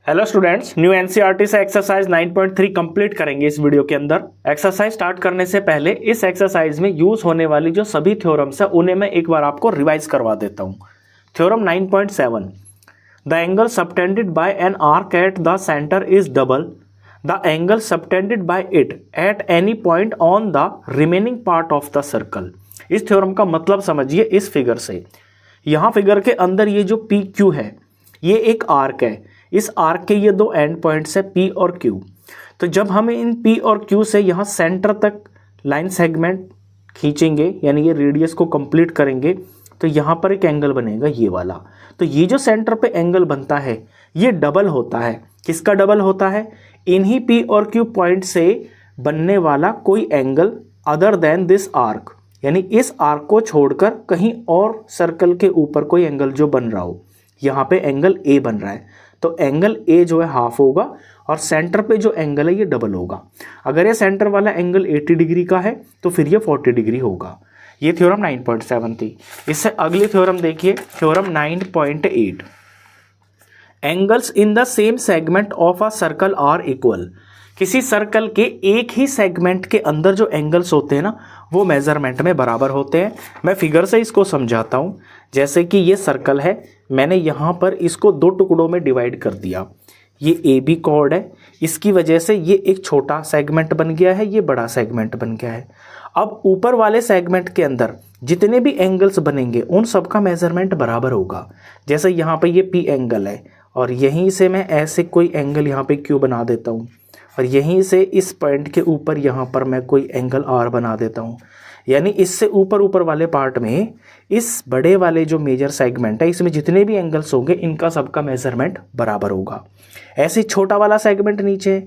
Hello students, new NCERT से exercise 9.3 complete करेंगे इस वीडियो के अंदर। एक्सरसाइज स्टार्ट करने से पहले इस एक्सरसाइज में यूज होने वाली जो सभी थ्योरम्स है उन्हें मैं एक बार आपको रिवाइज करवा देता हूं। Theorem 9.7, the angle subtended bye an arc at the centre is double the angle subtended bye it at any point on the remaining part of the circle. इस थ्योरम का मतलब समझिए इस फिगर से। यहां फिगर के अंदर ये जो पी क्यू है ये एक आर्क है। इस आर्क के ये दो एंड पॉइंट्स है P और Q। तो जब हम इन P और Q से यहाँ सेंटर तक लाइन सेगमेंट खींचेंगे यानी ये रेडियस को कंप्लीट करेंगे तो यहाँ पर एक एंगल बनेगा ये वाला। तो ये जो सेंटर पे एंगल बनता है ये डबल होता है। किसका डबल होता है? इन्हीं P और Q पॉइंट से बनने वाला कोई angle other than this arc, यानी इस आर्क को छोड़कर कहीं और सर्कल के ऊपर कोई एंगल जो बन रहा हो। यहाँ पे एंगल A बन रहा है तो एंगल A जो है हाफ होगा और सेंटर पे जो एंगल है ये डबल होगा। अगर ये सेंटर वाला एंगल 80 डिग्री का है तो फिर ये 40 डिग्री होगा। ये थ्योरम 9.7 थी। इससे अगली थ्योरम देखिए, theorem 9.8, angles in the same segment of a circle are equal. किसी सर्कल के एक ही सेगमेंट के अंदर जो एंगल्स होते हैं ना वो मेजरमेंट में बराबर होते हैं। मैं फिगर से इसको समझाता हूँ। जैसे कि ये सर्कल है, मैंने यहाँ पर इसको दो टुकड़ों में डिवाइड कर दिया। ये ए बी कॉर्ड है, इसकी वजह से ये एक छोटा सेगमेंट बन गया है, ये बड़ा सेगमेंट बन गया है। अब ऊपर वाले सेगमेंट के अंदर जितने भी एंगल्स बनेंगे उन सब का मेजरमेंट बराबर होगा। जैसे यहाँ पे ये पी एंगल है और यहीं से मैं ऐसे कोई एंगल यहाँ पे क्यू बना देता हूँ और यहीं से इस पॉइंट के ऊपर यहाँ पर मैं कोई एंगल आर बना देता हूँ। यानी इससे ऊपर वाले पार्ट में इस बड़े वाले जो मेजर सेगमेंट है इसमें जितने भी एंगल्स होंगे इनका सबका मेजरमेंट बराबर होगा। ऐसे छोटा वाला सेगमेंट नीचे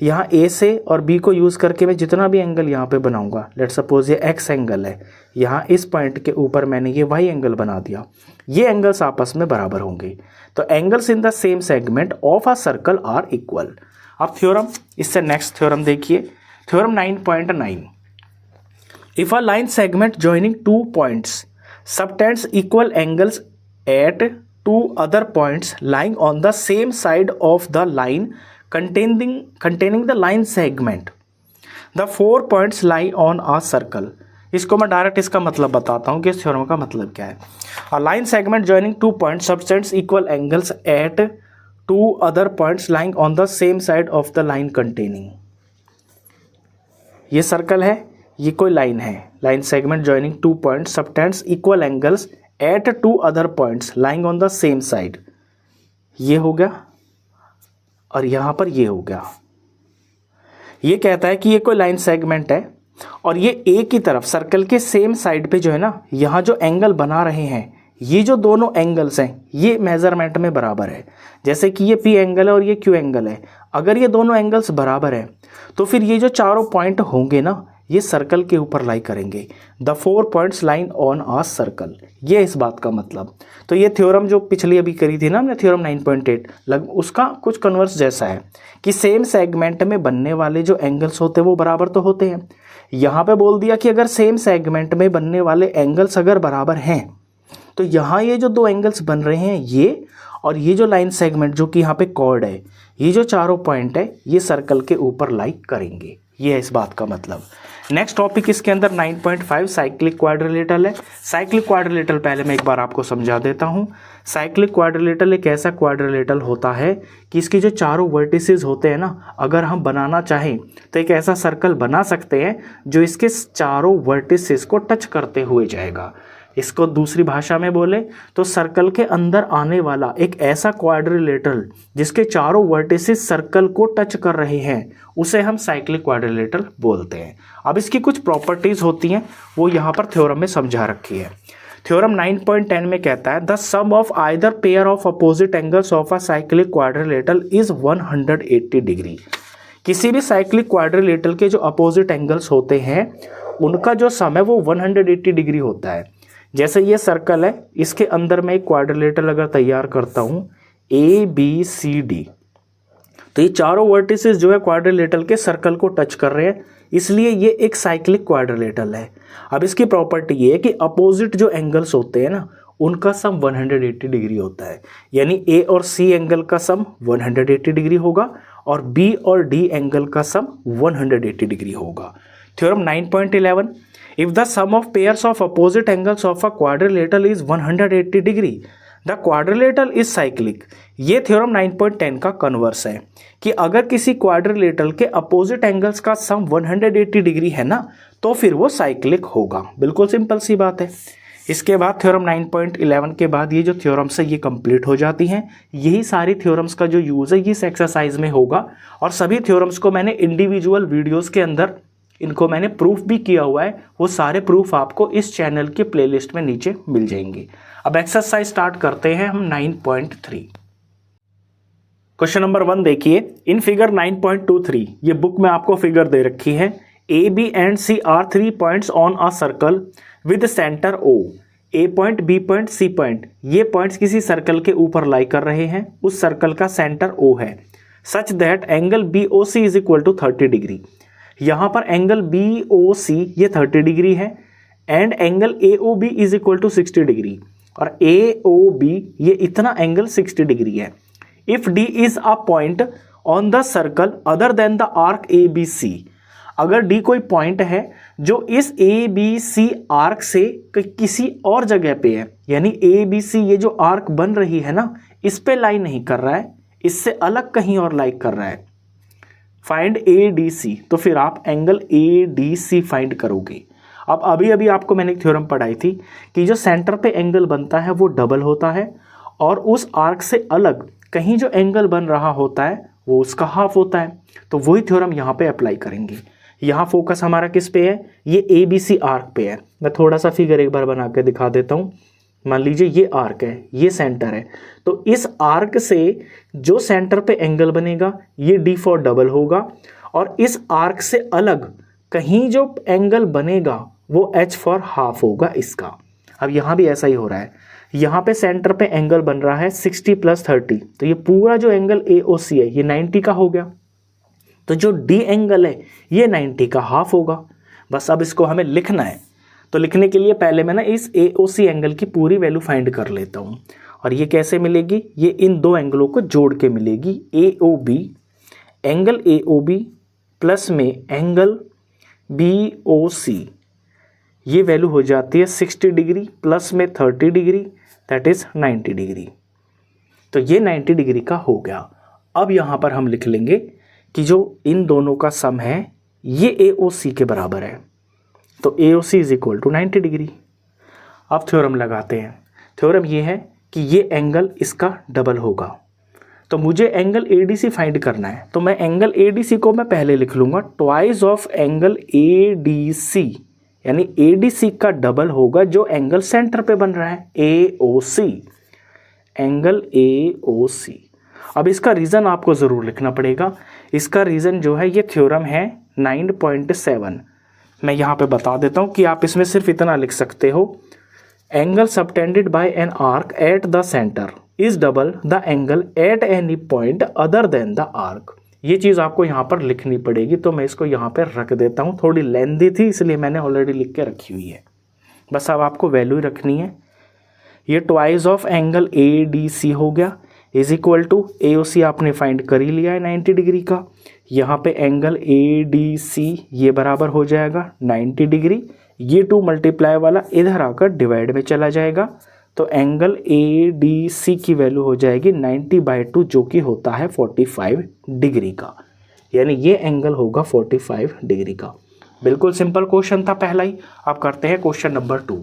यहाँ ए से और बी को यूज़ करके मैं जितना भी एंगल यहाँ पे बनाऊंगा, लेट्स सपोज ये एक्स एंगल है, यहाँ इस पॉइंट के ऊपर मैंने ये वाई एंगल बना दिया, ये एंगल्स आपस में बराबर होंगे। तो angles in the same segment of a circle are equal. अब थ्योरम, इससे नेक्स्ट थ्योरम देखिए, theorem 9.9, if a line segment joining two points subtends equal angles at two other points lying on the same side of the line containing the line segment, the four points lie on a circle। इसको मैं direct इसका मतलब बताता हूँ कि इस theorem का मतलब क्या है। A line segment joining two points subtends equal angles at two other points lying on the same side of the line containing। ये सर्कल है, ये कोई लाइन है, line segment joining two points subtends equal angles at two other points lying on the same side. ये हो गया और यहाँ पर ये हो गया। ये कहता है कि ये कोई लाइन सेगमेंट है और ये एक ही तरफ सर्कल के सेम साइड पे जो है ना, यहाँ जो एंगल बना रहे हैं ये जो दोनों एंगल्स हैं ये मेजरमेंट में बराबर है। जैसे कि ये पी एंगल है और ये क्यू एंगल है। अगर ये दोनों एंगल्स बराबर हैं तो फिर ये जो चारों पॉइंट होंगे ना ये सर्कल के ऊपर लाई करेंगे। The four points line on a circle, ये इस बात का मतलब। तो ये थ्योरम जो पिछली अभी करी थी ना हमने, थ्योरम 9.8, उसका कुछ कन्वर्स जैसा है कि सेम सेगमेंट में बनने वाले जो एंगल्स होते हैं वो बराबर तो होते हैं। यहाँ पे बोल दिया कि अगर सेम सेगमेंट में बनने वाले एंगल्स अगर बराबर हैं तो यहाँ ये जो दो एंगल्स बन रहे हैं ये और ये जो लाइन सेगमेंट जो कि यहाँ पे कॉर्ड है, ये जो चारों पॉइंट है ये सर्कल के ऊपर लाई करेंगे। ये है इस बात का मतलब। नेक्स्ट टॉपिक इसके अंदर 9.5 साइक्लिक क्वाड्रिलेटरल है। साइक्लिक क्वाड्रिलेटरल पहले मैं एक बार आपको समझा देता हूँ। साइक्लिक क्वाड्रिलेटरल एक ऐसा क्वाड्रिलेटरल होता है कि इसके जो चारों वर्टिसेस होते हैं ना, अगर हम बनाना चाहें तो एक ऐसा सर्कल बना सकते हैं जो इसके चारों वर्टिसेस को टच करते हुए जाएगा। इसको दूसरी भाषा में बोले तो सर्कल के अंदर आने वाला एक ऐसा क्वाड्रिलेटरल जिसके चारों वर्टिसेस सर्कल को टच कर रहे हैं उसे हम साइक्लिक क्वाड्रिलेटरल बोलते हैं। अब इसकी कुछ प्रॉपर्टीज होती हैं वो यहाँ पर थ्योरम में समझा रखी है। थ्योरम 9.10 में कहता है the sum of either pair of opposite angles of a cyclic quadrilateral is 180 degree. किसी भी साइक्लिक क्वाड्रिलेटरल के जो अपोजिट एंगल्स होते हैं उनका जो सम है वो 180 डिग्री होता है। जैसे ये सर्कल है, इसके अंदर मैं एक क्वाड्रिलेटरल अगर तैयार करता हूँ ए बी सी डी, तो ये चारों वर्टिसेस जो है क्वाड्रिलेटरल के सर्कल को टच कर रहे हैं, इसलिए ये एक साइक्लिक क्वाड्रिलेटरल है। अब इसकी प्रॉपर्टी ये है कि अपोजिट जो एंगल्स होते हैं ना उनका सम 180 डिग्री होता है। यानी ए और सी एंगल का सम 180 डिग्री होगा और बी और डी एंगल का सम 180 डिग्री होगा। Theorem 9.11, if the sum of pairs of opposite angles of a quadrilateral is 180 degree the quadrilateral is cyclic. ये थ्योरम 9.10 का कन्वर्स है कि अगर किसी क्वाड्रिलेटरल के अपोजिट एंगल्स का सम 180 डिग्री है ना, तो फिर वो साइक्लिक होगा। बिल्कुल सिंपल सी बात है। इसके बाद थ्योरम 9.11 के बाद ये जो थ्योरम्स है ये कंप्लीट हो जाती हैं। यही सारी थ्योरम्स का जो यूज़ है इस एक्सरसाइज में होगा और सभी थ्योरम्स को मैंने इंडिविजुअल वीडियोस के अंदर इनको मैंने प्रूफ भी किया हुआ है। वो सारे प्रूफ आपको इस चैनल के प्लेलिस्ट में नीचे मिल जाएंगे। अब एक्सरसाइज स्टार्ट करते हैं हम 9.3। क्वेश्चन नंबर 1 देखिए, इन फिगर 9.23 ये बुक में आपको फिगर दे रखी है। A B and C are 3 points on a circle with centre O। A point, B point, C point, ये पॉइंट्स किसी सर्कल के ऊपर लाई कर रहे हैं। उस सर्कल का सेंटर O है। Such that angle BOC is equal to 30 degree. यहाँ पर एंगल BOC ये 30 डिग्री है and angle AOB is equal to 60 degree और AOB ये इतना एंगल 60 डिग्री है। If D is a point on the circle other than the arc ABC, अगर D कोई पॉइंट है जो इस ABC आर्क से किसी और जगह पे है, यानी ABC ये जो आर्क बन रही है ना, इस पे लाई नहीं कर रहा है, इससे अलग कहीं और लाई कर रहा है। फाइंड ADC, तो फिर आप एंगल ADC फाइंड करोगे। अब अभी अभी आपको मैंने एक थ्योरम पढ़ाई थी कि जो सेंटर पे एंगल बनता है वो डबल होता है और उस आर्क से अलग कहीं जो एंगल बन रहा होता है वो उसका हाफ होता है। तो वही थ्योरम यहाँ पे अप्लाई करेंगे। यहाँ फोकस हमारा किस पे है, ये ABC आर्क पे है। मैं थोड़ा सा फिगर एक बार बना के दिखा देता हूँ। मान लीजिए ये आर्क है, ये सेंटर है, तो इस आर्क से जो सेंटर पे एंगल बनेगा ये D फॉर डबल होगा और इस आर्क से अलग कहीं जो एंगल बनेगा वो H फॉर हाफ होगा इसका। अब यहाँ भी ऐसा ही हो रहा है। यहाँ पे सेंटर पे एंगल बन रहा है 60 + 30, तो ये पूरा जो एंगल AOC है ये 90 का हो गया। तो जो D एंगल है ये 90 का हाफ होगा। बस अब इसको हमें लिखना है। तो लिखने के लिए पहले मैं ना इस AOC एंगल की पूरी वैल्यू फाइंड कर लेता हूँ। और ये कैसे मिलेगी, ये इन दो एंगलों को जोड़ के मिलेगी। AOB, एंगल AOB प्लस में एंगल BOC, ये वैल्यू हो जाती है 60 डिग्री प्लस में 30 डिग्री, दैट इज 90 डिग्री। तो ये 90 डिग्री का हो गया। अब यहाँ पर हम लिख लेंगे कि जो इन दोनों का सम है ये AOC के बराबर है। तो AOC is equal to 90 degree. अब थ्योरम लगाते हैं। थ्योरम ये है कि ये एंगल इसका डबल होगा। तो मुझे एंगल ADC फाइंड करना है, तो मैं एंगल ADC को मैं पहले लिख लूँगा ट्वाइस ऑफ एंगल ADC, यानी ADC का डबल होगा जो एंगल सेंटर पे बन रहा है AOC, एंगल AOC। अब इसका रीज़न आपको ज़रूर लिखना पड़ेगा। इसका रीज़न जो है ये थ्योरम है 9.7। मैं यहाँ पे बता देता हूँ कि आप इसमें सिर्फ इतना लिख सकते हो, angle subtended bye an arc at the centre is double the angle at any point other than the arc. ये चीज़ आपको यहाँ पर लिखनी पड़ेगी। तो मैं इसको यहाँ पर रख देता हूँ, थोड़ी लेंथी थी इसलिए मैंने ऑलरेडी लिख के रखी हुई है। बस अब आपको वैल्यू रखनी है। ये ट्वाइस ऑफ एंगल ADC हो गया इज इक्वल टू AOC आपने फाइंड कर ही लिया है 90 डिग्री का। यहाँ पे एंगल ADC ये बराबर हो जाएगा 90 डिग्री। ये 2 मल्टीप्लाई वाला इधर आकर डिवाइड में चला जाएगा। तो एंगल ADC की वैल्यू हो जाएगी 90/2 जो कि होता है 45 डिग्री का। यानी ये एंगल होगा 45 डिग्री का। बिल्कुल सिंपल क्वेश्चन था पहला ही। अब करते हैं क्वेश्चन नंबर 2।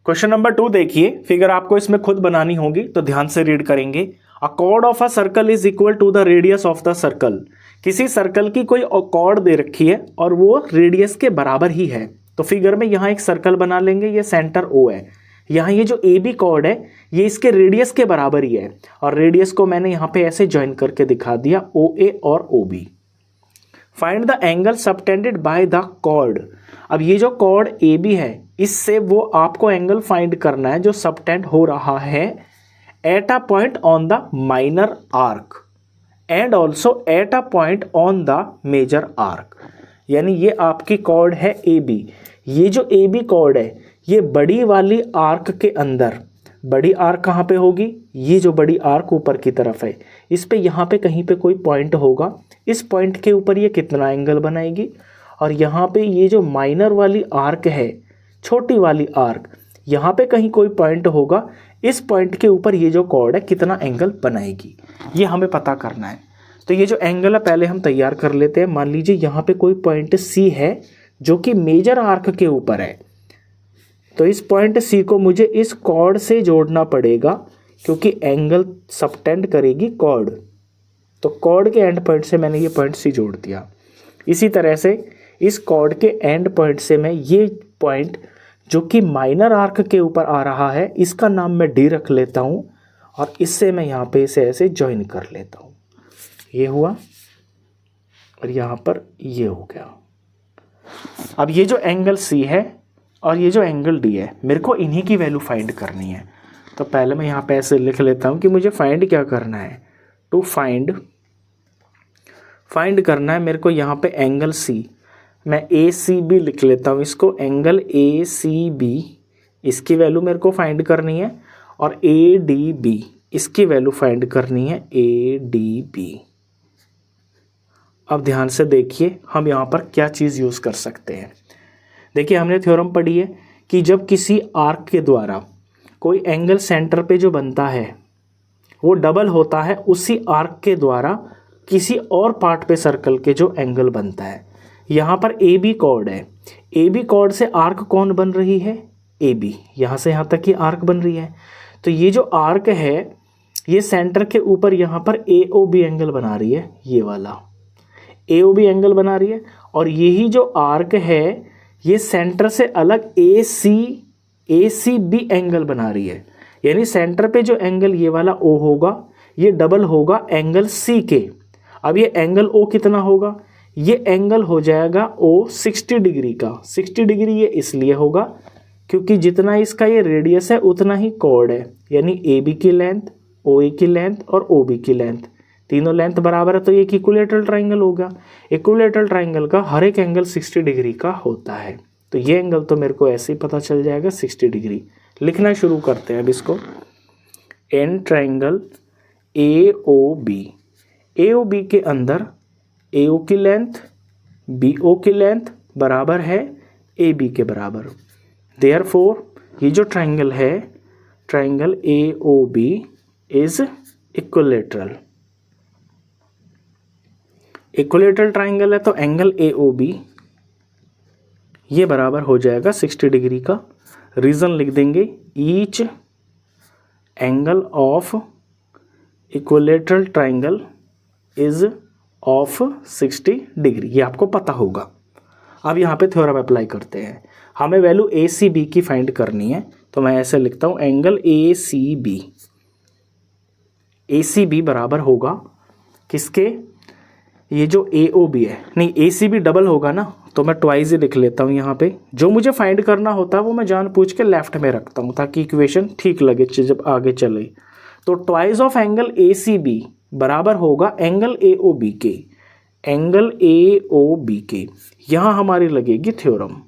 क्वेश्चन नंबर 2 देखिए, फिगर आपको इसमें खुद बनानी होगी तो ध्यान से रीड करेंगे। A chord of a circle is equal to the radius of the circle. किसी सर्कल की कोई कॉर्ड दे रखी है और वो रेडियस के बराबर ही है। तो फिगर में यहाँ एक सर्कल बना लेंगे, ये सेंटर O है। यहाँ ये जो AB कॉर्ड है ये इसके रेडियस के बराबर ही है और रेडियस को मैंने यहाँ पे ऐसे ज्वाइन करके दिखा दिया OA और OB। Find the angle subtended by the chord. अब ये जो कॉर्ड AB है इससे वो आपको एंगल फाइंड करना है जो सबटेंड हो रहा है at a point on the minor arc and also at a point on the major arc. यानी ये आपकी कॉर्ड है AB। ये जो AB कॉर्ड है ये बड़ी वाली आर्क के अंदर, बड़ी आर्क कहाँ पे होगी, ये जो बड़ी आर्क ऊपर की तरफ है, इस पे यहाँ पे कहीं पे कोई पॉइंट होगा, इस पॉइंट के ऊपर ये कितना एंगल बनाएगी, और यहाँ पे ये जो माइनर वाली आर्क है, छोटी वाली आर्क, यहाँ पे कहीं कोई पॉइंट होगा, इस पॉइंट के ऊपर ये जो कॉर्ड है कितना एंगल बनाएगी, ये हमें पता करना है। तो ये जो एंगल है पहले हम तैयार कर लेते हैं। मान लीजिए यहाँ पे कोई पॉइंट सी है जो कि मेजर आर्क के ऊपर है, तो इस पॉइंट सी को मुझे इस कॉर्ड से जोड़ना पड़ेगा, क्योंकि एंगल सबटेंड करेगी कॉर्ड। तो कॉर्ड के एंड पॉइंट से मैंने ये पॉइंट सी जोड़ दिया। इसी तरह से इस कॉर्ड के एंड पॉइंट से मैं ये पॉइंट जो कि माइनर आर्क के ऊपर आ रहा है, इसका नाम मैं डी रख लेता हूँ, और इससे मैं यहाँ पे इसे ऐसे ज्वाइन कर लेता हूँ। ये हुआ और यहाँ पर ये हो गया। अब ये जो एंगल सी है और ये जो एंगल डी है, मेरे को इन्हीं की वैल्यू फाइंड करनी है। तो पहले मैं यहाँ पे ऐसे लिख लेता हूँ कि मुझे फाइंड क्या करना है। टू फाइंड करना है मेरे को यहाँ पे एंगल सी, मैं ए सी बी लिख लेता हूँ इसको, एंगल ए सी बी, इसकी वैल्यू मेरे को फाइंड करनी है, और ए डी बी, इसकी वैल्यू फाइंड करनी है, ए डी बी। अब ध्यान से देखिए हम यहाँ पर क्या चीज़ यूज़ कर सकते हैं। देखिए हमने थ्योरम पढ़ी है कि जब किसी आर्क के द्वारा कोई एंगल सेंटर पे जो बनता है वो डबल होता है उसी आर्क के द्वारा किसी और पार्ट पे सर्कल के जो एंगल बनता है। यहाँ पर ए बी कॉर्ड है, ए बी कॉर्ड से आर्क कौन बन रही है, ए बी, यहाँ से यहाँ तक की आर्क बन रही है। तो ये जो आर्क है ये सेंटर के ऊपर यहाँ पर ए ओ बी एंगल बना रही है, ये वाला ए ओ बी एंगल बना रही है, और यही जो आर्क है ये सेंटर से अलग ए सी बी एंगल बना रही है। यानी सेंटर पे जो एंगल ये वाला ओ होगा ये डबल होगा एंगल सी के। अब ये एंगल ओ कितना होगा, ये एंगल हो जाएगा ओ 60 डिग्री का। 60 डिग्री ये इसलिए होगा क्योंकि जितना इसका ये रेडियस है उतना ही कॉर्ड है, यानी ए बी की लेंथ, ओ ए की लेंथ और ओ बी की लेंथ, तीनों लेंथ बराबर है, तो ये एक इक्विलैटरल ट्राइंगल होगा। इक्विलैटरल ट्राइंगल का हर एक एंगल 60 डिग्री का होता है। तो ये एंगल तो मेरे को ऐसे ही पता चल जाएगा 60 डिग्री। लिखना शुरू करते हैं अब इसको। An triangle A O B के अंदर ए ओ की लेंथ बी ओ की लेंथ बराबर है ए बी के बराबर। देयरफॉर ये जो ट्राइंगल है, triangle A O B is equilateral. Equilateral triangle है तो एंगल ए ओ बी ये बराबर हो जाएगा 60 डिग्री का। रीजन लिख देंगे, each angle of equilateral triangle is of 60 degree, ये आपको पता होगा। अब यहाँ पे थ्योरम अप्लाई करते हैं। हमें वैल्यू ए सी बी की फाइंड करनी है, तो मैं ऐसे लिखता हूँ, एंगल ए सी बी बराबर होगा किसके, ये जो ए ओ बी है, नहीं ए सी बी डबल होगा ना, तो मैं ट्वाइस ही लिख लेता हूँ यहाँ पे। जो मुझे फाइंड करना होता है वो मैं जानबूझ के लेफ्ट में रखता हूँ ताकि इक्वेशन ठीक लगे जब आगे चले। तो twice of angle A C B बराबर होगा एंगल ए ओ बी के, एंगल ए ओ बी के। यहाँ हमारी लगेगी थ्योरम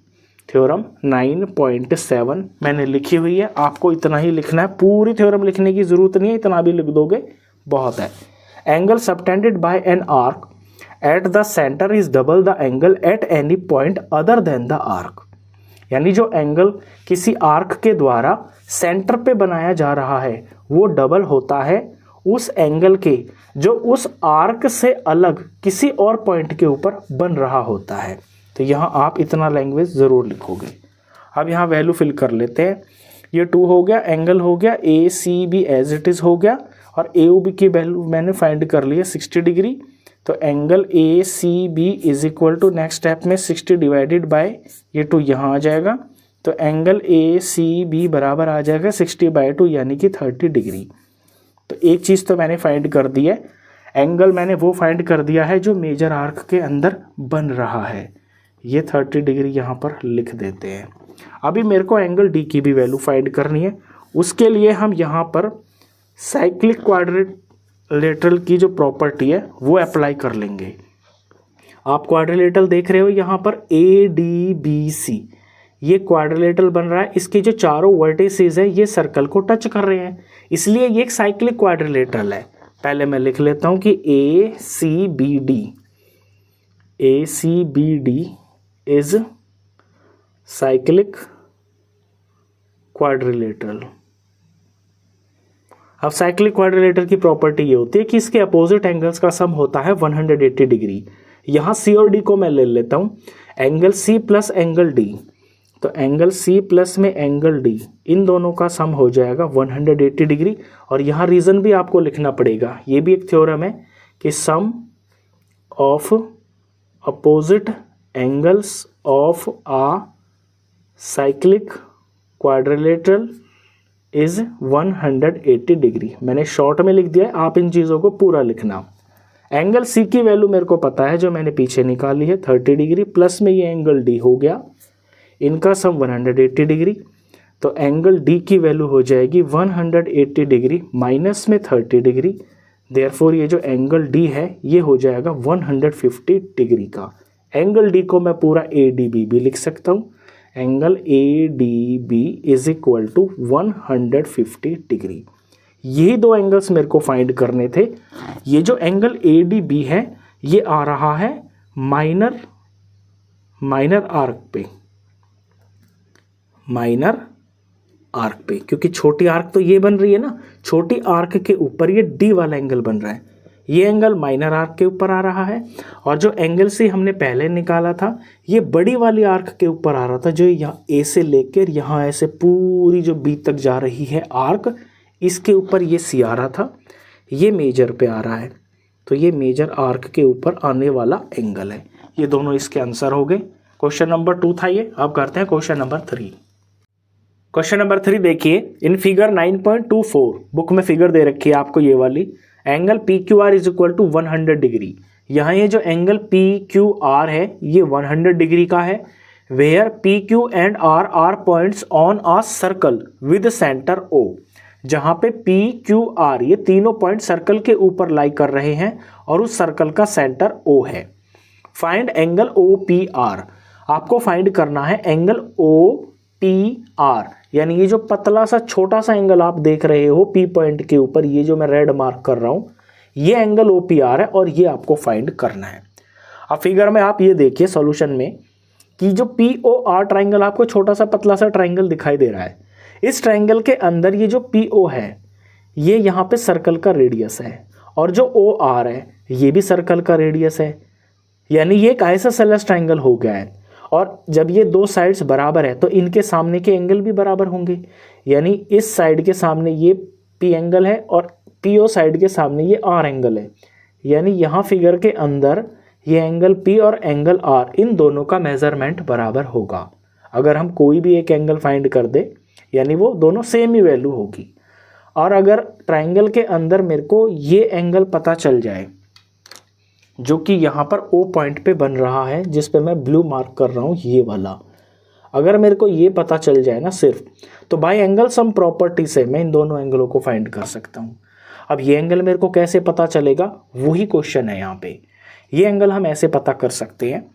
9.7 मैंने लिखी हुई है, आपको इतना ही लिखना है, पूरी थ्योरम लिखने की जरूरत नहीं है, इतना भी लिख दोगे बहुत है। Angle subtended bye an arc at the centre is double the angle at any point other than the arc. यानी जो एंगल किसी आर्क के द्वारा सेंटर पे बनाया जा रहा है वो डबल होता है उस एंगल के जो उस आर्क से अलग किसी और पॉइंट के ऊपर बन रहा होता है। तो यहाँ आप इतना लैंग्वेज ज़रूर लिखोगे। अब यहाँ वैल्यू फिल कर लेते हैं। ये 2 हो गया, एंगल हो गया A C B as it is हो गया, और ए ओ बी की वैल्यू मैंने फाइंड कर ली है 60 डिग्री। तो angle A C B is equal to next step में 60 डिवाइडेड बाय ये 2 यहाँ आ जाएगा। तो एंगल ए सी बी बराबर आ जाएगा 60/2 यानी कि 30 डिग्री। तो एक चीज़ तो मैंने फाइंड कर दी है, एंगल मैंने वो फाइंड कर दिया है जो मेजर आर्क के अंदर बन रहा है। ये 30 डिग्री यहाँ पर लिख देते हैं। अभी मेरे को एंगल डी की भी वैल्यू फाइंड करनी है। उसके लिए हम यहाँ पर साइक्लिक क्वाड्रिलेटरल की जो प्रॉपर्टी है वो अप्लाई कर लेंगे। आप क्वाड्रिलेटरल देख रहे हो यहाँ पर ए डी बी सी, ये क्वाड्रिलेटरल बन रहा है, इसके जो चारों वर्टिसेस है ये सर्कल को टच कर रहे हैं, इसलिए ये एक साइक्लिक क्वाड्रिलेटरल है। पहले मैं लिख लेता हूं कि ACBD इज साइक्लिक क्वाड्रिलेटरल। अब साइक्लिक क्वाड्रिलेटरल की प्रॉपर्टी ये होती है कि इसके अपोजिट एंगल्स का सम होता है 180 डिग्री। यहाँ C और D को मैं ले लेता हूँ, angle C plus angle D, तो एंगल C प्लस में एंगल D, इन दोनों का सम हो जाएगा 180 डिग्री। और यहाँ रीज़न भी आपको लिखना पड़ेगा, ये भी एक थ्योरम है कि sum of opposite angles of a cyclic quadrilateral is 180 degree. मैंने शॉर्ट में लिख दिया है, आप इन चीज़ों को पूरा लिखना। एंगल C की वैल्यू मेरे को पता है जो मैंने पीछे निकाली है 30 डिग्री, प्लस में ये एंगल D हो गया, इनका सम 180 डिग्री, तो एंगल D की वैल्यू हो जाएगी 180 डिग्री माइनस में 30 डिग्री। देयरफॉर ये जो एंगल D है ये हो जाएगा 150 डिग्री का। एंगल D को मैं पूरा ADB भी लिख सकता हूँ, angle ADB is equal to 150 degree. यही दो एंगल्स मेरे को फाइंड करने थे। ये जो एंगल ADB है ये आ रहा है माइनर आर्क पे, क्योंकि छोटी आर्क तो ये बन रही है ना, छोटी आर्क के ऊपर ये D वाला एंगल बन रहा है, ये एंगल माइनर आर्क के ऊपर आ रहा है। और जो एंगल से हमने पहले निकाला था ये बड़ी वाली आर्क के ऊपर आ रहा था, जो यहाँ A से लेकर यहाँ ऐसे पूरी जो B तक जा रही है आर्क, इसके ऊपर ये C आ रहा था, ये मेजर पे आ रहा है, तो ये मेजर आर्क के ऊपर आने वाला एंगल है। ये दोनों इसके आंसर हो गए। क्वेश्चन नंबर 2 था ये। अब करते हैं क्वेश्चन नंबर 3। क्वेश्चन नंबर 3 देखिए, इन फिगर 9.24 बुक में फिगर दे रखी है आपको ये वाली, angle PQR is equal to 100 degree. यहाँ ये जो एंगल PQR है ये 100 डिग्री का है, where PQ and R are points on a circle with centre O, जहाँ पे PQR ये तीनों पॉइंट सर्कल के ऊपर लाई कर रहे हैं और उस सर्कल का सेंटर O है। फाइंड एंगल OPR, आपको फाइंड करना है एंगल OPR, यानी ये जो पतला सा छोटा सा एंगल आप देख रहे हो P पॉइंट के ऊपर, ये जो मैं रेड मार्क कर रहा हूँ ये एंगल OPR है और ये आपको फाइंड करना है। अब फिगर में आप ये देखिए सॉल्यूशन में कि जो POR ट्राइंगल आपको छोटा सा पतला सा ट्राइंगल दिखाई दे रहा है, इस ट्राइंगल के अंदर ये जो PO है ये यहाँ पे सर्कल का रेडियस है, और जो OR है ये भी सर्कल का रेडियस है, यानी ये एक आइसोसेलेस ट्राइंगल हो गया है। और जब ये दो साइड्स बराबर है तो इनके सामने के एंगल भी बराबर होंगे, यानी इस साइड के सामने ये P एंगल है और PO साइड के सामने ये R एंगल है, यानी यहाँ फिगर के अंदर ये एंगल P और एंगल R इन दोनों का मेजरमेंट बराबर होगा। अगर हम कोई भी एक एंगल फाइंड कर दे यानी वो दोनों सेम ही वैल्यू होगी। और अगर ट्राइंगल के अंदर मेरे को ये एंगल पता चल जाए जो कि यहाँ पर O पॉइंट पे बन रहा है, जिस पे मैं ब्लू मार्क कर रहा हूँ ये वाला, अगर मेरे को ये पता चल जाए ना सिर्फ, तो बाय एंगल सम प्रॉपर्टी से मैं इन दोनों एंगलों को फाइंड कर सकता हूँ। अब ये एंगल मेरे को कैसे पता चलेगा, वही क्वेश्चन है यहाँ पे। ये एंगल हम ऐसे पता कर सकते हैं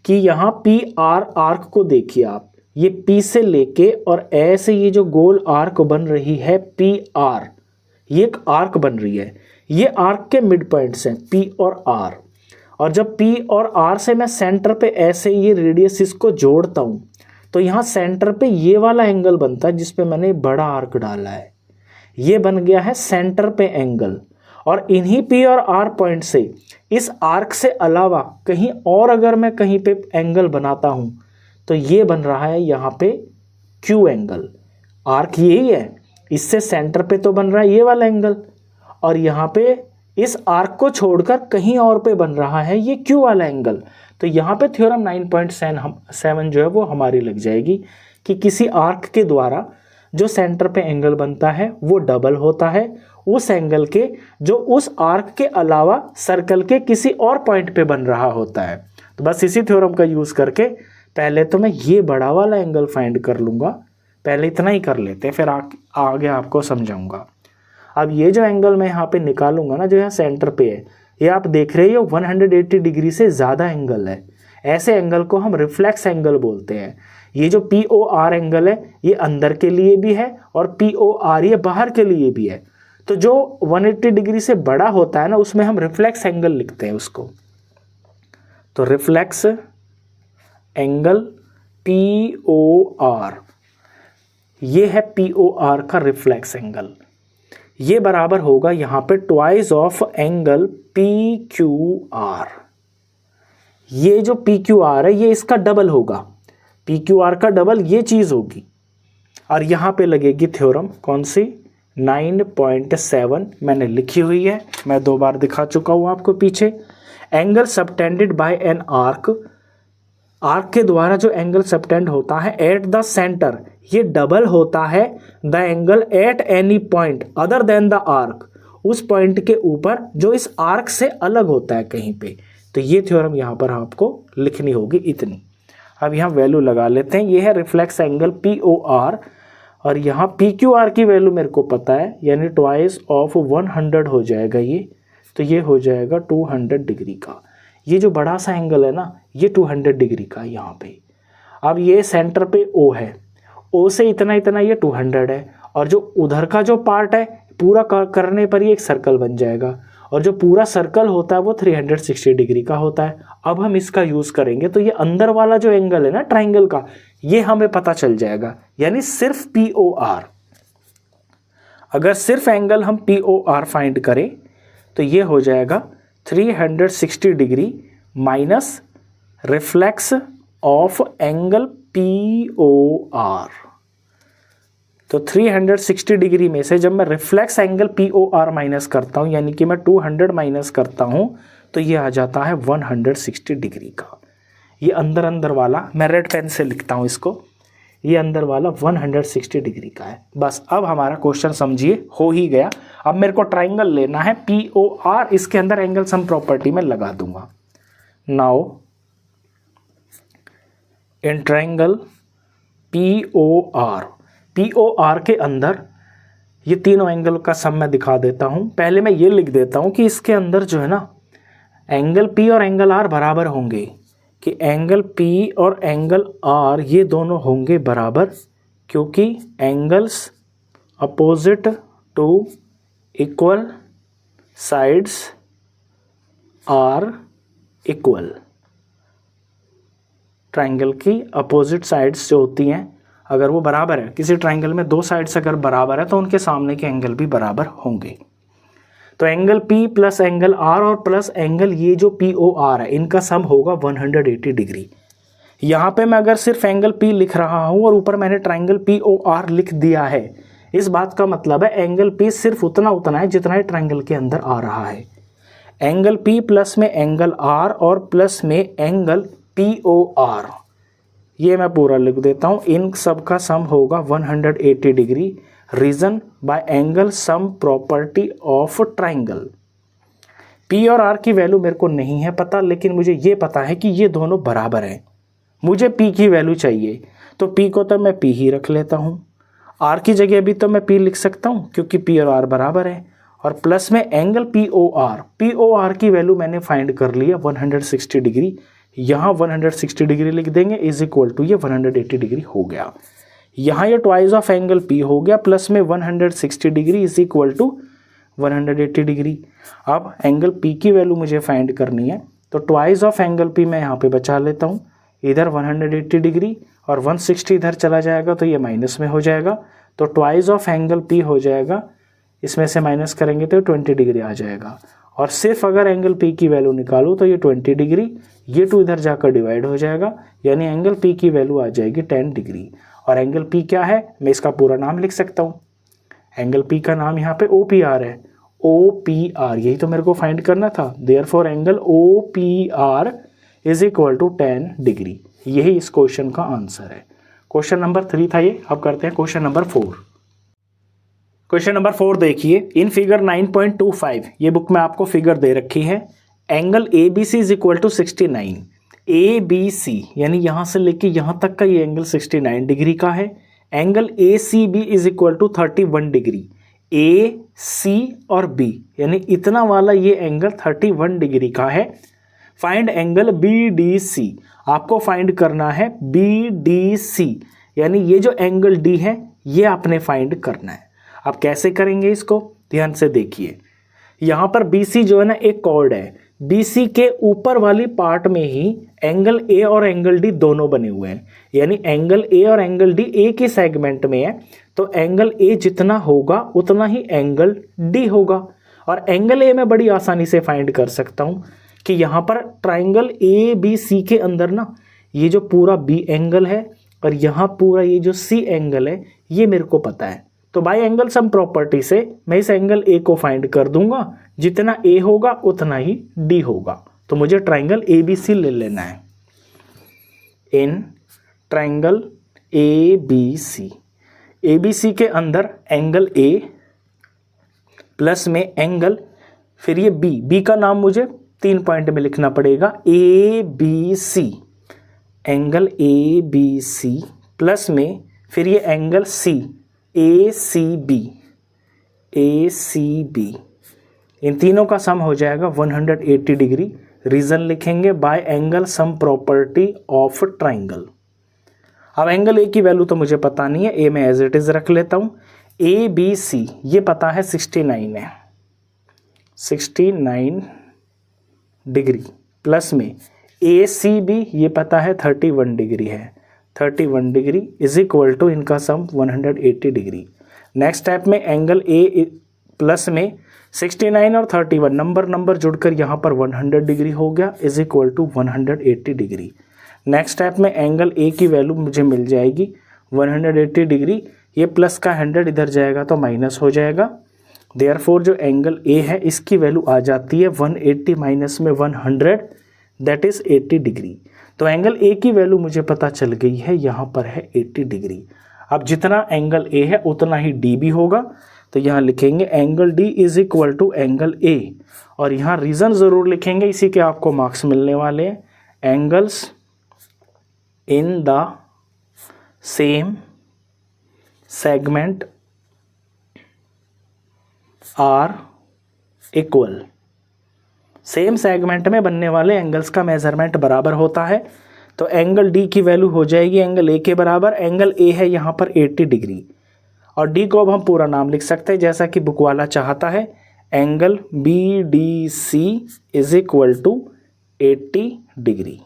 कि यहाँ PR आर्क को देखिए आप, ये P से लेके और ऐसे ये जो गोल आर्क बन रही है PR, ये एक आर्क बन रही है, ये आर्क के मिड पॉइंट्स हैं P और R, और जब P और R से मैं सेंटर पे ऐसे ये रेडियस इसको जोड़ता हूँ तो यहाँ सेंटर पे ये वाला एंगल बनता है जिसपे मैंने बड़ा आर्क डाला है, ये बन गया है सेंटर पे एंगल। और इन्हीं P और R पॉइंट से इस आर्क से अलावा कहीं और अगर मैं कहीं पे एंगल बनाता हूँ तो ये बन रहा है यहाँ पे Q एंगल। आर्क यही है, इससे सेंटर पे तो बन रहा है ये वाला एंगल, और यहाँ पे इस आर्क को छोड़कर कहीं और पे बन रहा है ये Q वाला एंगल। तो यहाँ पे थ्योरम 9.7 जो है वो हमारी लग जाएगी कि किसी आर्क के द्वारा जो सेंटर पे एंगल बनता है वो डबल होता है उस एंगल के जो उस आर्क के अलावा सर्कल के किसी और पॉइंट पे बन रहा होता है। तो बस इसी थ्योरम का यूज़ करके पहले तो मैं ये बड़ा वाला एंगल फाइंड कर लूँगा, पहले इतना ही कर लेते हैं, फिर आगे आपको समझाऊंगा। अब ये जो एंगल मैं यहाँ पे निकालूंगा ना, जो यहाँ सेंटर पे है, ये आप देख रहे हो 180 डिग्री से ज़्यादा एंगल है। ऐसे एंगल को हम रिफ्लेक्स एंगल बोलते हैं। ये जो POR एंगल है ये अंदर के लिए भी है और POR ये बाहर के लिए भी है। तो जो 180 डिग्री से बड़ा होता है ना उसमें हम रिफ्लेक्स एंगल लिखते हैं उसको। तो रिफ्लेक्स एंगल POR, ये है POR का रिफ्लेक्स एंगल। ये बराबर होगा यहां पे ट्वाइस ऑफ एंगल PQR। ये जो PQR है ये इसका डबल होगा, PQR का डबल ये चीज होगी। और यहां पे लगेगी थ्योरम कौन सी, 9.7 मैंने लिखी हुई है, मैं 2 बार दिखा चुका हूं आपको पीछे। Angle subtended bye an arc, arc के द्वारा जो एंगल सबटेंड होता है एट द सेंटर, ये डबल होता है the angle at any point other than the arc, उस पॉइंट के ऊपर जो इस आर्क से अलग होता है कहीं पे। तो ये थ्योरम यहां पर आपको लिखनी होगी इतनी। अब यहां वैल्यू लगा लेते हैं, ये है रिफ्लेक्स एंगल POR और यहाँ PQR की वैल्यू मेरे को पता है, यानी ट्वाइस ऑफ 100 हो जाएगा ये, तो ये हो जाएगा 200 डिग्री का। ये जो बड़ा सा एंगल है ना ये 200 डिग्री का है यहाँ पे। अब ये सेंटर पे O है, O से इतना इतना ये 200 है, और जो उधर का जो पार्ट है पूरा करने पर ये एक सर्कल बन जाएगा, और जो पूरा सर्कल होता है वो 360 डिग्री का होता है। अब हम इसका यूज करेंगे तो ये अंदर वाला जो एंगल है ना ट्राइंगल का, ये हमें पता चल जाएगा, यानी सिर्फ POR। अगर सिर्फ एंगल हम POR फाइंड करें तो ये हो जाएगा 360 degree minus reflex of angle POR। तो 360 डिग्री में से जब मैं रिफ्लेक्स एंगल POR माइनस करता हूं, यानी कि मैं 200 माइनस करता हूं, तो ये आ जाता है 160 डिग्री का। ये अंदर अंदर वाला मैं रेड पेन से लिखता हूं इसको, ये अंदर वाला 160 डिग्री का है। बस अब हमारा क्वेश्चन समझिए हो ही गया। अब मेरे को ट्राइंगल लेना है POR, इसके अंदर एंगल सम प्रॉपर्टी में लगा दूंगा। नाउ इन ट्राइंगल POR के अंदर ये तीनों एंगल का सम मैं दिखा देता हूं। पहले मैं ये लिख देता हूं कि इसके अंदर जो है ना एंगल P और एंगल R बराबर होंगे, कि एंगल P और एंगल R ये दोनों होंगे बराबर, क्योंकि angles opposite to equal sides are equal. Triangle की अपोजिट साइड्स जो होती हैं अगर वो बराबर है, किसी ट्राइंगल में 2 साइड्स अगर बराबर है तो उनके सामने के एंगल भी बराबर होंगे। तो angle P plus angle R और प्लस एंगल ये जो POR है इनका सम होगा 180 डिग्री। यहाँ पे मैं अगर सिर्फ एंगल P लिख रहा हूँ और ऊपर मैंने ट्राइंगल POR लिख दिया है, इस बात का मतलब है एंगल P सिर्फ उतना उतना है जितना ही ट्राइंगल के अंदर आ रहा है। एंगल P प्लस में एंगल R और प्लस में एंगल POR, ये मैं पूरा लिख देता हूँ। इन सब का सम होगा 180 degree, reason by angle sum property of triangle. P और R की वैल्यू मेरे को नहीं है पता, लेकिन मुझे ये पता है कि ये दोनों बराबर हैं। मुझे P की वैल्यू चाहिए तो P को तो मैं P ही रख लेता हूँ, R की जगह भी तो मैं P लिख सकता हूँ क्योंकि P और R बराबर है। और प्लस में एंगल POR की वैल्यू मैंने फाइंड कर लिया 160 डिग्री, यहाँ 160 डिग्री लिख देंगे इज इक्वल टू ये 180 डिग्री हो गया। यहाँ ये ट्वाइस ऑफ एंगल P हो गया, प्लस में 160 degree is equal to 180 degree. अब एंगल P की वैल्यू मुझे फाइंड करनी है, तो ट्वाइस ऑफ एंगल P मैं यहाँ पे बचा लेता हूँ, इधर 180 डिग्री और 160 इधर चला जाएगा तो ये माइनस में हो जाएगा। तो ट्वाइस ऑफ एंगल P हो जाएगा, इसमें से माइनस करेंगे तो 20 डिग्री आ जाएगा। और सिर्फ अगर एंगल P की वैल्यू निकालूँ तो ये 20 डिग्री, ये 2 इधर जाकर डिवाइड हो जाएगा, यानी एंगल P की वैल्यू आ जाएगी 10 डिग्री। और एंगल P क्या है, मैं इसका पूरा नाम लिख सकता हूँ। एंगल P का नाम यहाँ पे OPR है, OPR यही तो मेरे को फाइंड करना था। Therefore angle OPR is equal to 10 degree. यही इस क्वेश्चन का आंसर है। क्वेश्चन नंबर 3 था ये। अब करते हैं क्वेश्चन नंबर 4। क्वेश्चन नंबर 4 देखिए, इन फिगर 9.25 ये बुक में आपको फिगर दे रखी है। Angle ABC is equal to 69। ABC यानी यहाँ से लेके यहाँ तक का ये एंगल 69 डिग्री का है। Angle ACB is equal to 31 degree. AC और B यानी इतना वाला ये एंगल 31 डिग्री का है। Find angle BDC। आपको फाइंड करना है BDC, यानी ये जो एंगल D है ये आपने फाइंड करना है। अब कैसे करेंगे इसको, ध्यान से देखिए। यहाँ पर BC जो है ना एक कॉर्ड है, BC के ऊपर वाली पार्ट में ही एंगल A और एंगल D दोनों बने हुए हैं, यानी एंगल A और एंगल D एक ही सेगमेंट में है, तो एंगल A जितना होगा उतना ही एंगल D होगा। और एंगल A मैं बड़ी आसानी से फाइंड कर सकता हूँ कि यहाँ पर ट्राइंगल ABC के अंदर ना ये जो पूरा B एंगल है और यहाँ पूरा ये जो C एंगल है ये मेरे को पता है, तो बाय एंगल सम प्रॉपर्टी से मैं इस एंगल A को फाइंड कर दूंगा, जितना A होगा उतना ही D होगा। तो मुझे ट्राइंगल ABC ले लेना है। इन ट्राइंगल ABC के अंदर एंगल A प्लस में एंगल, फिर ये B का नाम मुझे 3 पॉइंट में लिखना पड़ेगा, ABC, एंगल ABC प्लस में फिर ये एंगल C, ACB, इन तीनों का सम हो जाएगा 180 डिग्री। रीजन लिखेंगे bye angle sum property of triangle. अब एंगल A की वैल्यू तो मुझे पता नहीं है, A में एज इट इज रख लेता हूँ। ABC ये पता है 69 है, 69 डिग्री, प्लस में ACB ये पता है 31 डिग्री है, 31 डिग्री इज इक्वल टू इनका सम 180 डिग्री। नेक्स्ट स्टेप में एंगल A प्लस में 69 और 31 नंबर जुड़कर यहाँ पर 100 डिग्री हो गया, is equal to 180 degree. Next step में एंगल A की वैल्यू मुझे मिल जाएगी 180 डिग्री, ये प्लस का 100 इधर जाएगा तो माइनस हो जाएगा। देयरफॉर जो एंगल A है इसकी वैल्यू आ जाती है 180 माइनस में 100, दैट इज 80 डिग्री। तो एंगल A की वैल्यू मुझे पता चल गई है, यहाँ पर है 80 डिग्री। अब जितना एंगल A है उतना ही D भी होगा, तो यहाँ लिखेंगे angle D is equal to angle A, और यहाँ रीजन ज़रूर लिखेंगे, इसी के आपको मार्क्स मिलने वाले हैं। Angles in the same segment are equal, same segment में बनने वाले एंगल्स का मेजरमेंट बराबर होता है, तो एंगल D की वैल्यू हो जाएगी एंगल A के बराबर। एंगल A है यहाँ पर 80 डिग्री, और D को अब हम पूरा नाम लिख सकते हैं जैसा कि बुक वाला चाहता है, angle BDC is equal to 80 degree.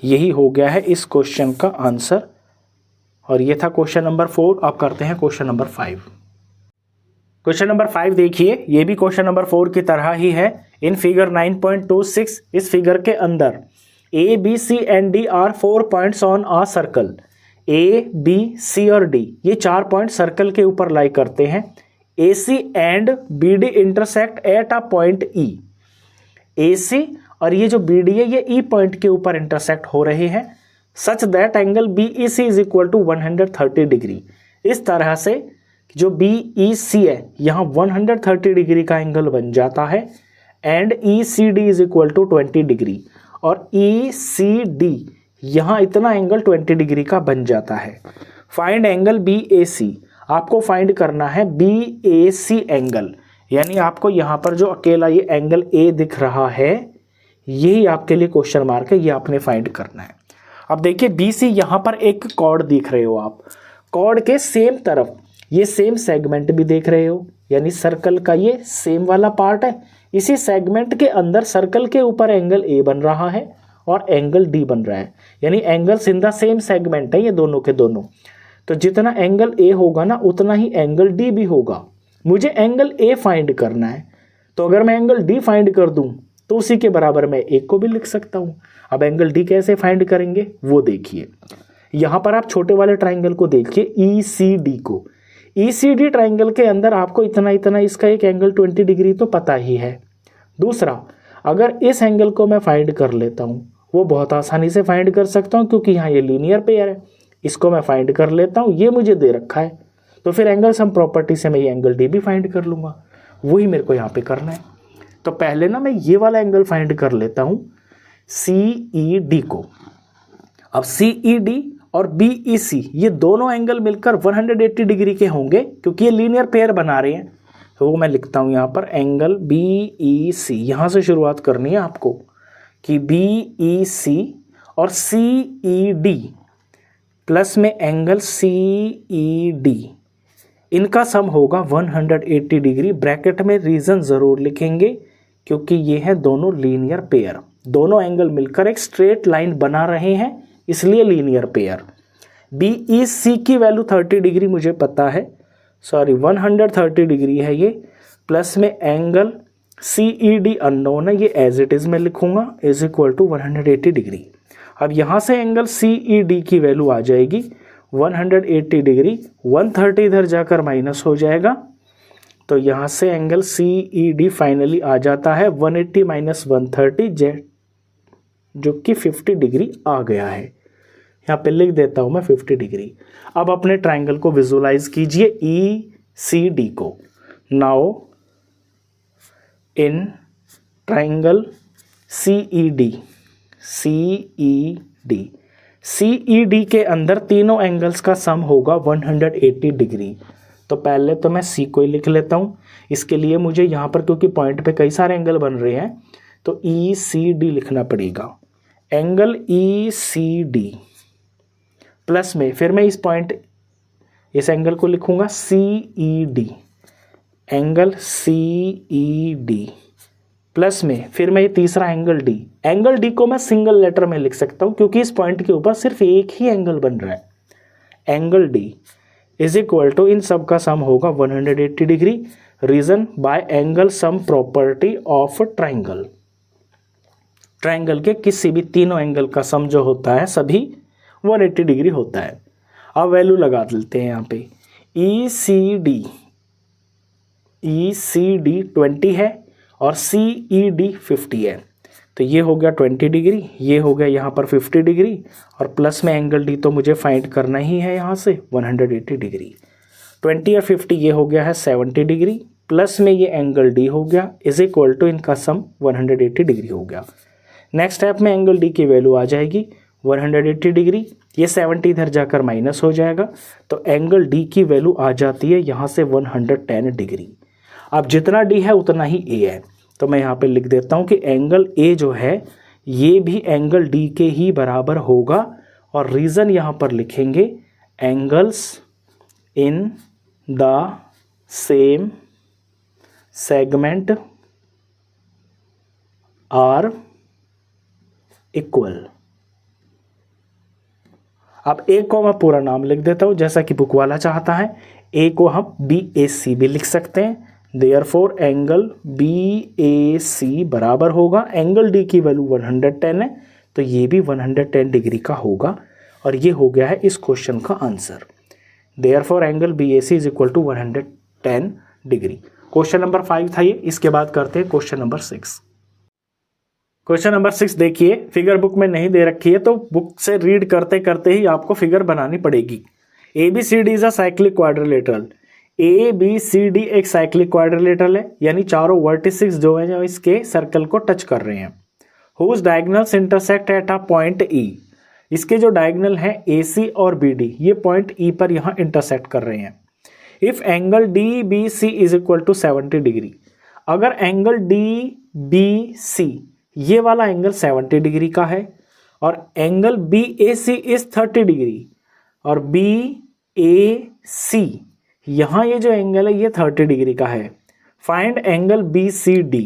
यही हो गया है इस क्वेश्चन का आंसर, और ये था क्वेश्चन नंबर 4। अब करते हैं क्वेश्चन नंबर 5। क्वेश्चन नंबर 5 देखिए, ये भी क्वेश्चन नंबर 4 की तरह ही है। इन फिगर 9.26, इस फिगर के अंदर A, B, C and D are 4 points on a circle. A, B, C और D ये 4 पॉइंट सर्कल के ऊपर लाई करते हैं। AC and BD intersect at a point E। AC और ये जो BD है ये E पॉइंट के ऊपर इंटरसेक्ट हो रहे हैं, such that angle BEC is equal to 130 degree. इस तरह से जो BEC है यहाँ 130 डिग्री का एंगल बन जाता है, and ECD is equal to 20 degree, और ECD यहाँ इतना एंगल 20 डिग्री का बन जाता है। फाइंड एंगल BAC, आपको फाइंड करना है BAC एंगल, यानी आपको यहाँ पर जो अकेला ये एंगल A दिख रहा है यही आपके लिए क्वेश्चन मार्क है, ये आपने फाइंड करना है। अब देखिए BC यहाँ पर एक कॉर्ड दिख रहे हो आप, कॉर्ड के सेम तरफ ये सेम सेगमेंट भी देख रहे हो, यानी सर्कल का ये सेम वाला पार्ट है। इसी सेगमेंट के अंदर सर्कल के ऊपर एंगल A बन रहा है और एंगल D बन रहा है, यानी angles in the same segment है ये दोनों के दोनों। तो जितना एंगल A होगा ना उतना ही एंगल D भी होगा। मुझे एंगल A फाइंड करना है, तो अगर मैं एंगल D फाइंड कर दूं तो उसी के बराबर मैं A को भी लिख सकता हूं। अब एंगल D कैसे फाइंड करेंगे वो देखिए। यहां पर आप छोटे वाले ट्राइंगल को देखिए ECD को। ECD ट्राइंगल के अंदर आपको इतना इसका एक एंगल 20 डिग्री तो पता ही है। दूसरा, अगर इस एंगल को मैं फाइंड कर लेता हूं, वो बहुत आसानी से फाइंड कर सकता हूं क्योंकि यहाँ ये लीनियर पेयर है। इसको मैं फाइंड कर लेता हूं, ये मुझे दे रखा है, तो फिर एंगल सम प्रॉपर्टी से मैं ये एंगल D भी फाइंड कर लूंगा। वही मेरे को यहाँ पे करना है। तो पहले ना मैं ये वाला एंगल फाइंड कर लेता हूं CED को। अब CED और BEC ये दोनों एंगल मिलकर 180 डिग्री के होंगे क्योंकि ये लीनियर पेयर बना रहे हैं। तो वो मैं लिखता हूं यहाँ पर एंगल BEC, यहाँ से शुरुआत करनी है आपको कि BEC और CED प्लस में एंगल CED, इनका सम होगा 180 डिग्री। ब्रैकेट में रीजन ज़रूर लिखेंगे क्योंकि ये है दोनों लीनियर पेयर, दोनों एंगल मिलकर एक स्ट्रेट लाइन बना रहे हैं, इसलिए लीनियर पेयर। BEC की वैल्यू 30 डिग्री मुझे पता है, सॉरी 130 डिग्री है ये, प्लस में एंगल CED अननोन है, ये एज इट इज़ में लिखूंगा, इज इक्वल टू 180 डिग्री। अब यहाँ से एंगल CED की वैल्यू आ जाएगी 180 डिग्री, 130 इधर जाकर माइनस हो जाएगा, तो यहाँ से एंगल CED फाइनली आ जाता है 180 माइनस 130 जो कि 50 डिग्री आ गया है। यहाँ पे लिख देता हूँ मैं 50 डिग्री। अब अपने ट्राइंगल को विजुलाइज कीजिए ECD को। नाउ इन ट्राइंगल CED के अंदर तीनों एंगल्स का सम होगा 180 डिग्री। तो पहले तो मैं C को ही लिख लेता हूँ। इसके लिए मुझे यहाँ पर क्योंकि पॉइंट पे कई सारे एंगल बन रहे हैं तो ECD लिखना पड़ेगा। एंगल ECD प्लस में फिर मैं इस एंगल को लिखूंगा CED, एंगल CED प्लस में फिर मैं ये तीसरा एंगल D, एंगल D को मैं सिंगल लेटर में लिख सकता हूँ क्योंकि इस पॉइंट के ऊपर सिर्फ एक ही एंगल बन रहा है। Angle D is equal to, इन सब का सम होगा 180 degree. Reason by angle sum property of triangle. Triangle के किसी भी तीनों एंगल का सम जो होता है सभी 180 डिग्री होता है। अब वैल्यू लगा देते हैं यहाँ पे। ECD 20 है और CED 50 है, तो ये हो गया 20 डिग्री, ये हो गया यहाँ पर 50 डिग्री, और प्लस में एंगल D तो मुझे फाइंड करना ही है यहाँ से 180 डिग्री। 20 और 50 ये हो गया है 70 डिग्री, प्लस में ये एंगल D हो गया, इज इक्वल टू इनका सम 180 डिग्री हो गया। नेक्स्ट स्टेप में एंगल D की वैल्यू आ जाएगी 180 डिग्री, ये 70 इधर जाकर माइनस हो जाएगा, तो एंगल D की वैल्यू आ जाती है यहाँ से 110 डिग्री। अब जितना D है उतना ही A है, तो मैं यहाँ पे लिख देता हूँ कि एंगल A जो है ये भी एंगल D के ही बराबर होगा, और रीज़न यहाँ पर लिखेंगे angles in the same segment are equal. अब A को मैं पूरा नाम लिख देता हूँ जैसा कि बुक वाला चाहता है। A को हम BAC भी लिख सकते हैं। देयरफॉर एंगल BAC बराबर होगा, एंगल D की वैल्यू 110 है तो ये भी 110 डिग्री का होगा, और ये हो गया है इस क्वेश्चन का answer. Therefore angle BAC is equal to 110 degree. Question number 5 था ये। इसके बाद करते हैं क्वेश्चन नंबर 6। क्वेश्चन नंबर 6 देखिए, फिगर बुक में नहीं दे रखी है तो बुक से रीड करते करते ही आपको फिगर बनानी पड़ेगी। ABCD is a cyclic quadrilateral. ABCD एक साइक्लिक क्वाड्रिलेटरल है, यानी चारों वर्टिसेस जो है इसके सर्कल को टच कर रहे हैं। Whose diagonals intersect at a point E। इसके जो डायगोनल है AC और BD, ये पॉइंट E पर यहाँ इंटरसेक्ट कर रहे हैं। If angle DBC is equal to 70 degree, अगर एंगल DBC ये वाला एंगल 70 डिग्री का है और एंगल BAC इज 30 डिग्री, और BAC यहाँ ये जो एंगल है ये 30 डिग्री का है। फाइंड एंगल BCD,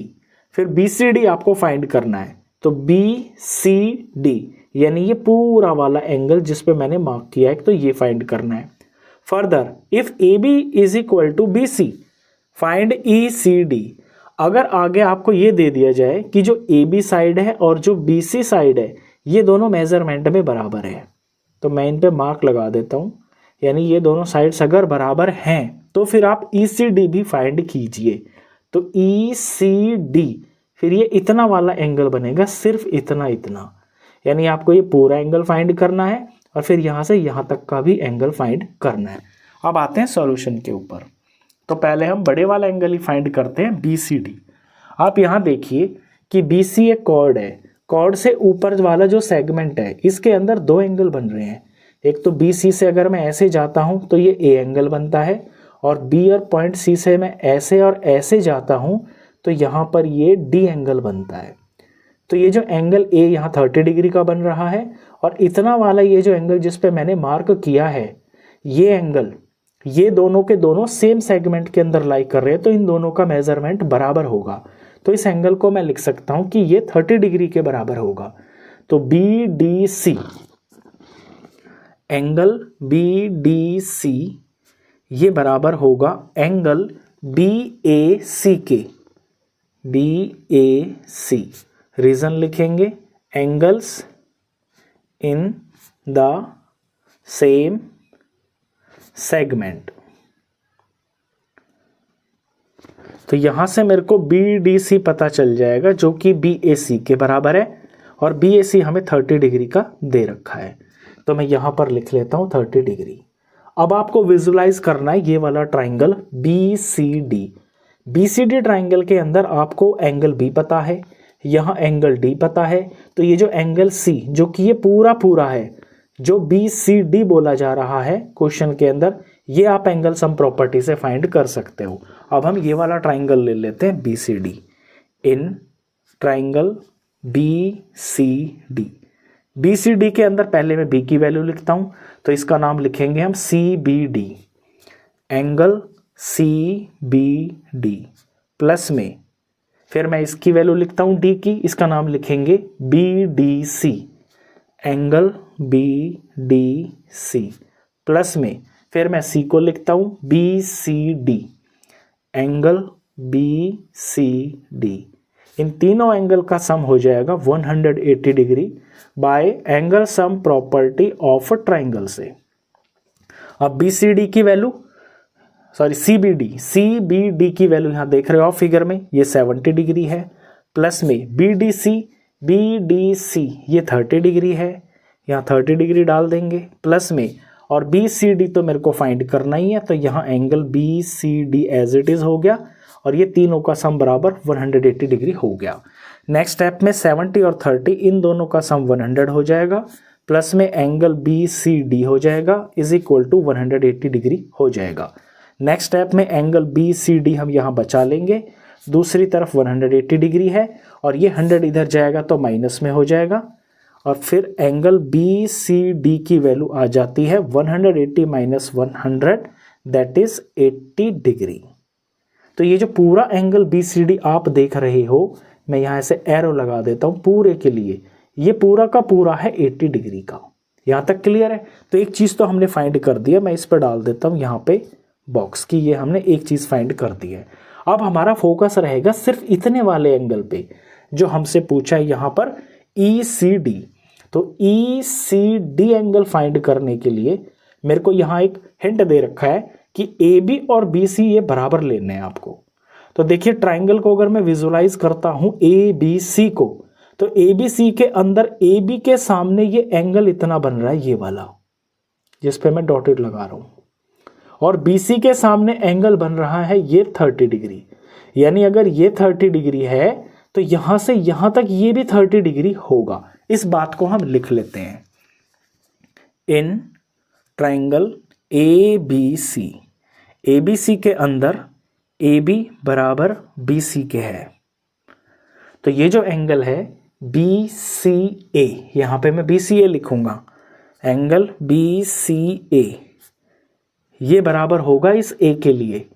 फिर BCD आपको फाइंड करना है, तो BCD यानी ये पूरा वाला एंगल जिस पे मैंने मार्क किया है तो ये फाइंड करना है। Further if AB is equal to BC find ECD। अगर आगे आपको ये दे दिया जाए कि जो AB साइड है और जो BC साइड है ये दोनों मेजरमेंट में बराबर है, तो मैं इन पे मार्क लगा देता हूँ, यानी ये दोनों साइड्स अगर बराबर हैं तो फिर आप ECD भी फाइंड कीजिए। तो ECD फिर ये इतना वाला एंगल बनेगा, सिर्फ इतना, यानी आपको ये पूरा एंगल फाइंड करना है और फिर यहाँ से यहाँ तक का भी एंगल फाइंड करना है। अब आते हैं सॉल्यूशन के ऊपर। तो पहले हम बड़े वाला एंगल ही फाइंड करते हैं, BCD। आप यहाँ देखिए कि BC एक कॉर्ड है, कॉर्ड से ऊपर वाला जो सेगमेंट है इसके अंदर दो एंगल बन रहे हैं। एक तो BC से अगर मैं ऐसे जाता हूँ तो ये A एंगल बनता है, और B और पॉइंट C से मैं ऐसे और ऐसे जाता हूँ तो यहाँ पर ये D एंगल बनता है। तो ये जो एंगल ए यहाँ 30 डिग्री का बन रहा है, और इतना वाला ये जो एंगल जिस पे मैंने मार्क किया है, ये एंगल, ये दोनों के दोनों सेम सेगमेंट के अंदर लाई कर रहे हैं, तो इन दोनों का मेजरमेंट बराबर होगा। तो इस एंगल को मैं लिख सकता हूं कि ये 30 डिग्री के बराबर होगा। तो B D C, angle B D C ये बराबर होगा एंगल बी ए सी के। बी ए सी, रीजन लिखेंगे, angles in the same segment. तो यहां से मेरे को बी डी सी पता चल जाएगा जो कि बी ए सी के बराबर है, और बी ए सी हमें 30 डिग्री का दे रखा है। तो मैं यहां पर लिख लेता हूं 30 डिग्री। अब आपको विजुलाइज करना है ये वाला triangle B C D. B C D triangle के अंदर आपको एंगल बी पता है, यहाँ एंगल डी पता है, तो ये जो एंगल सी जो कि ये पूरा है, जो बी सी डी बोला जा रहा है क्वेश्चन के अंदर, ये आप एंगल सम प्रॉपर्टी से फाइंड कर सकते हो। अब हम ये वाला ट्राइंगल ले लेते हैं B C D. In triangle B C D, B C D के अंदर पहले मैं बी की वैल्यू लिखता हूं, तो इसका नाम लिखेंगे हम C B D. Angle C B D plus में फिर मैं इसकी वैल्यू लिखता हूं डी की, इसका नाम लिखेंगे B D C. Angle B D C plus में फिर मैं सी को लिखता हूं B C D. Angle B C D, इन तीनों एंगल का सम हो जाएगा 180 degree by angle sum property of triangle से। अब बी सी डी की value, sorry C B D की वैल्यू यहां देख रहे हो आप फिगर में, ये 70 डिग्री है, प्लस में बी डी सी ये 30 डिग्री है, यहाँ 30 डिग्री डाल देंगे, प्लस में और बी सी डी तो मेरे को फाइंड करना ही है, तो यहाँ angle B C D as it is हो गया, और ये तीनों का सम बराबर 180 डिग्री हो गया। नेक्स्ट स्टेप में 70 और 30 इन दोनों का सम 100 हो जाएगा, प्लस में एंगल बी सी डी हो जाएगा इज इक्वल टू 180 डिग्री हो जाएगा। नेक्स्ट स्टेप में एंगल बी सी डी हम यहाँ बचा लेंगे, दूसरी तरफ 180 डिग्री है, और ये 100 इधर जाएगा तो माइनस में हो जाएगा, और फिर एंगल बी सी डी की वैल्यू आ जाती है 180 माइनस 100 दैट इज 80 डिग्री। तो ये जो पूरा एंगल बी सी डी आप देख रहे हो, मैं यहाँ से एरो लगा देता हूँ पूरे के लिए, ये पूरा का पूरा है 80 डिग्री का। यहाँ तक क्लियर है? तो एक चीज़ तो हमने फाइंड कर दिया, मैं इस पर डाल देता हूँ यहाँ पे बॉक्स की, ये हमने एक चीज़ फाइंड कर दी है। अब हमारा फोकस रहेगा सिर्फ इतने वाले एंगल पे जो हमसे पूछा है यहाँ पर ई सी डी। तो ई सी डी एंगल फाइंड करने के लिए मेरे को यहाँ एक हिंट दे रखा है कि ए बी और बी सी ये बराबर लेने हैं आपको। तो देखिए ट्राइंगल को अगर मैं विजुलाइज करता हूं ए बी सी को, तो ए बी सी के अंदर ए बी के सामने ये एंगल इतना बन रहा है, ये वाला जिस पे मैं डॉटेड लगा रहा हूं, और बी सी के सामने एंगल बन रहा है ये 30 डिग्री। यानी अगर ये 30 डिग्री है तो यहां से यहां तक ये भी 30 डिग्री होगा। इस बात को हम लिख लेते हैं। In triangle A B C के अंदर ए बी बराबर बी सी के है, तो ये जो एंगल है बी सी ए, यहां पे मैं बी सी ए लिखूंगा, एंगल बी सी ए ये बराबर होगा इस ए के लिए,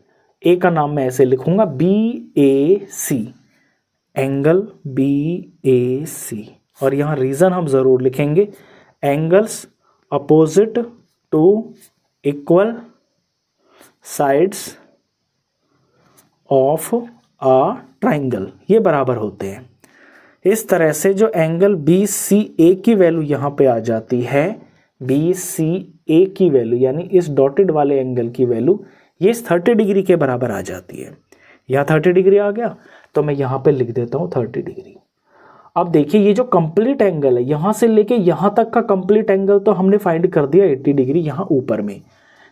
ए का नाम मैं ऐसे लिखूंगा B A C, angle B A C, और यहां रीजन हम जरूर लिखेंगे, angles opposite to equal sides of a triangle ये बराबर होते हैं। इस तरह से जो एंगल बी सी ए की वैल्यू यहाँ पे आ जाती है, बी सी ए की वैल्यू यानी इस डॉटेड वाले एंगल की वैल्यू ये इस 30 डिग्री के बराबर आ जाती है। यहाँ 30 डिग्री आ गया तो मैं यहाँ पे लिख देता हूँ 30 डिग्री। अब देखिए ये जो कंप्लीट एंगल है यहाँ से लेके यहाँ तक का कंप्लीट एंगल तो हमने फाइंड कर दिया 80 डिग्री यहाँ ऊपर में,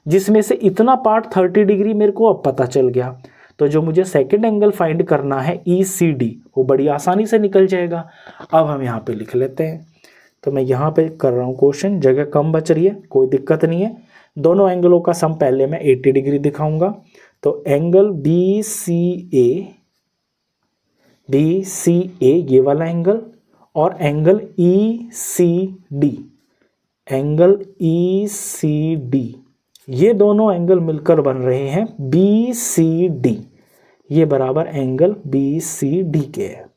जिसमें से इतना पार्ट 30 डिग्री मेरे को अब पता चल गया। तो जो मुझे सेकंड एंगल फाइंड करना है ई सी डी वो बड़ी आसानी से निकल जाएगा। अब हम यहाँ पे लिख लेते हैं। तो मैं यहाँ पे कर रहा हूँ क्वेश्चन, जगह कम बच रही है, कोई दिक्कत नहीं है। दोनों एंगलों का सम पहले मैं 80 डिग्री दिखाऊंगा। तो एंगल बी सी ए ये वाला एंगल और एंगल ECD, एंगल ECD, ये दोनों एंगल मिलकर बन रहे हैं BCD, ये बराबर एंगल BCD के है।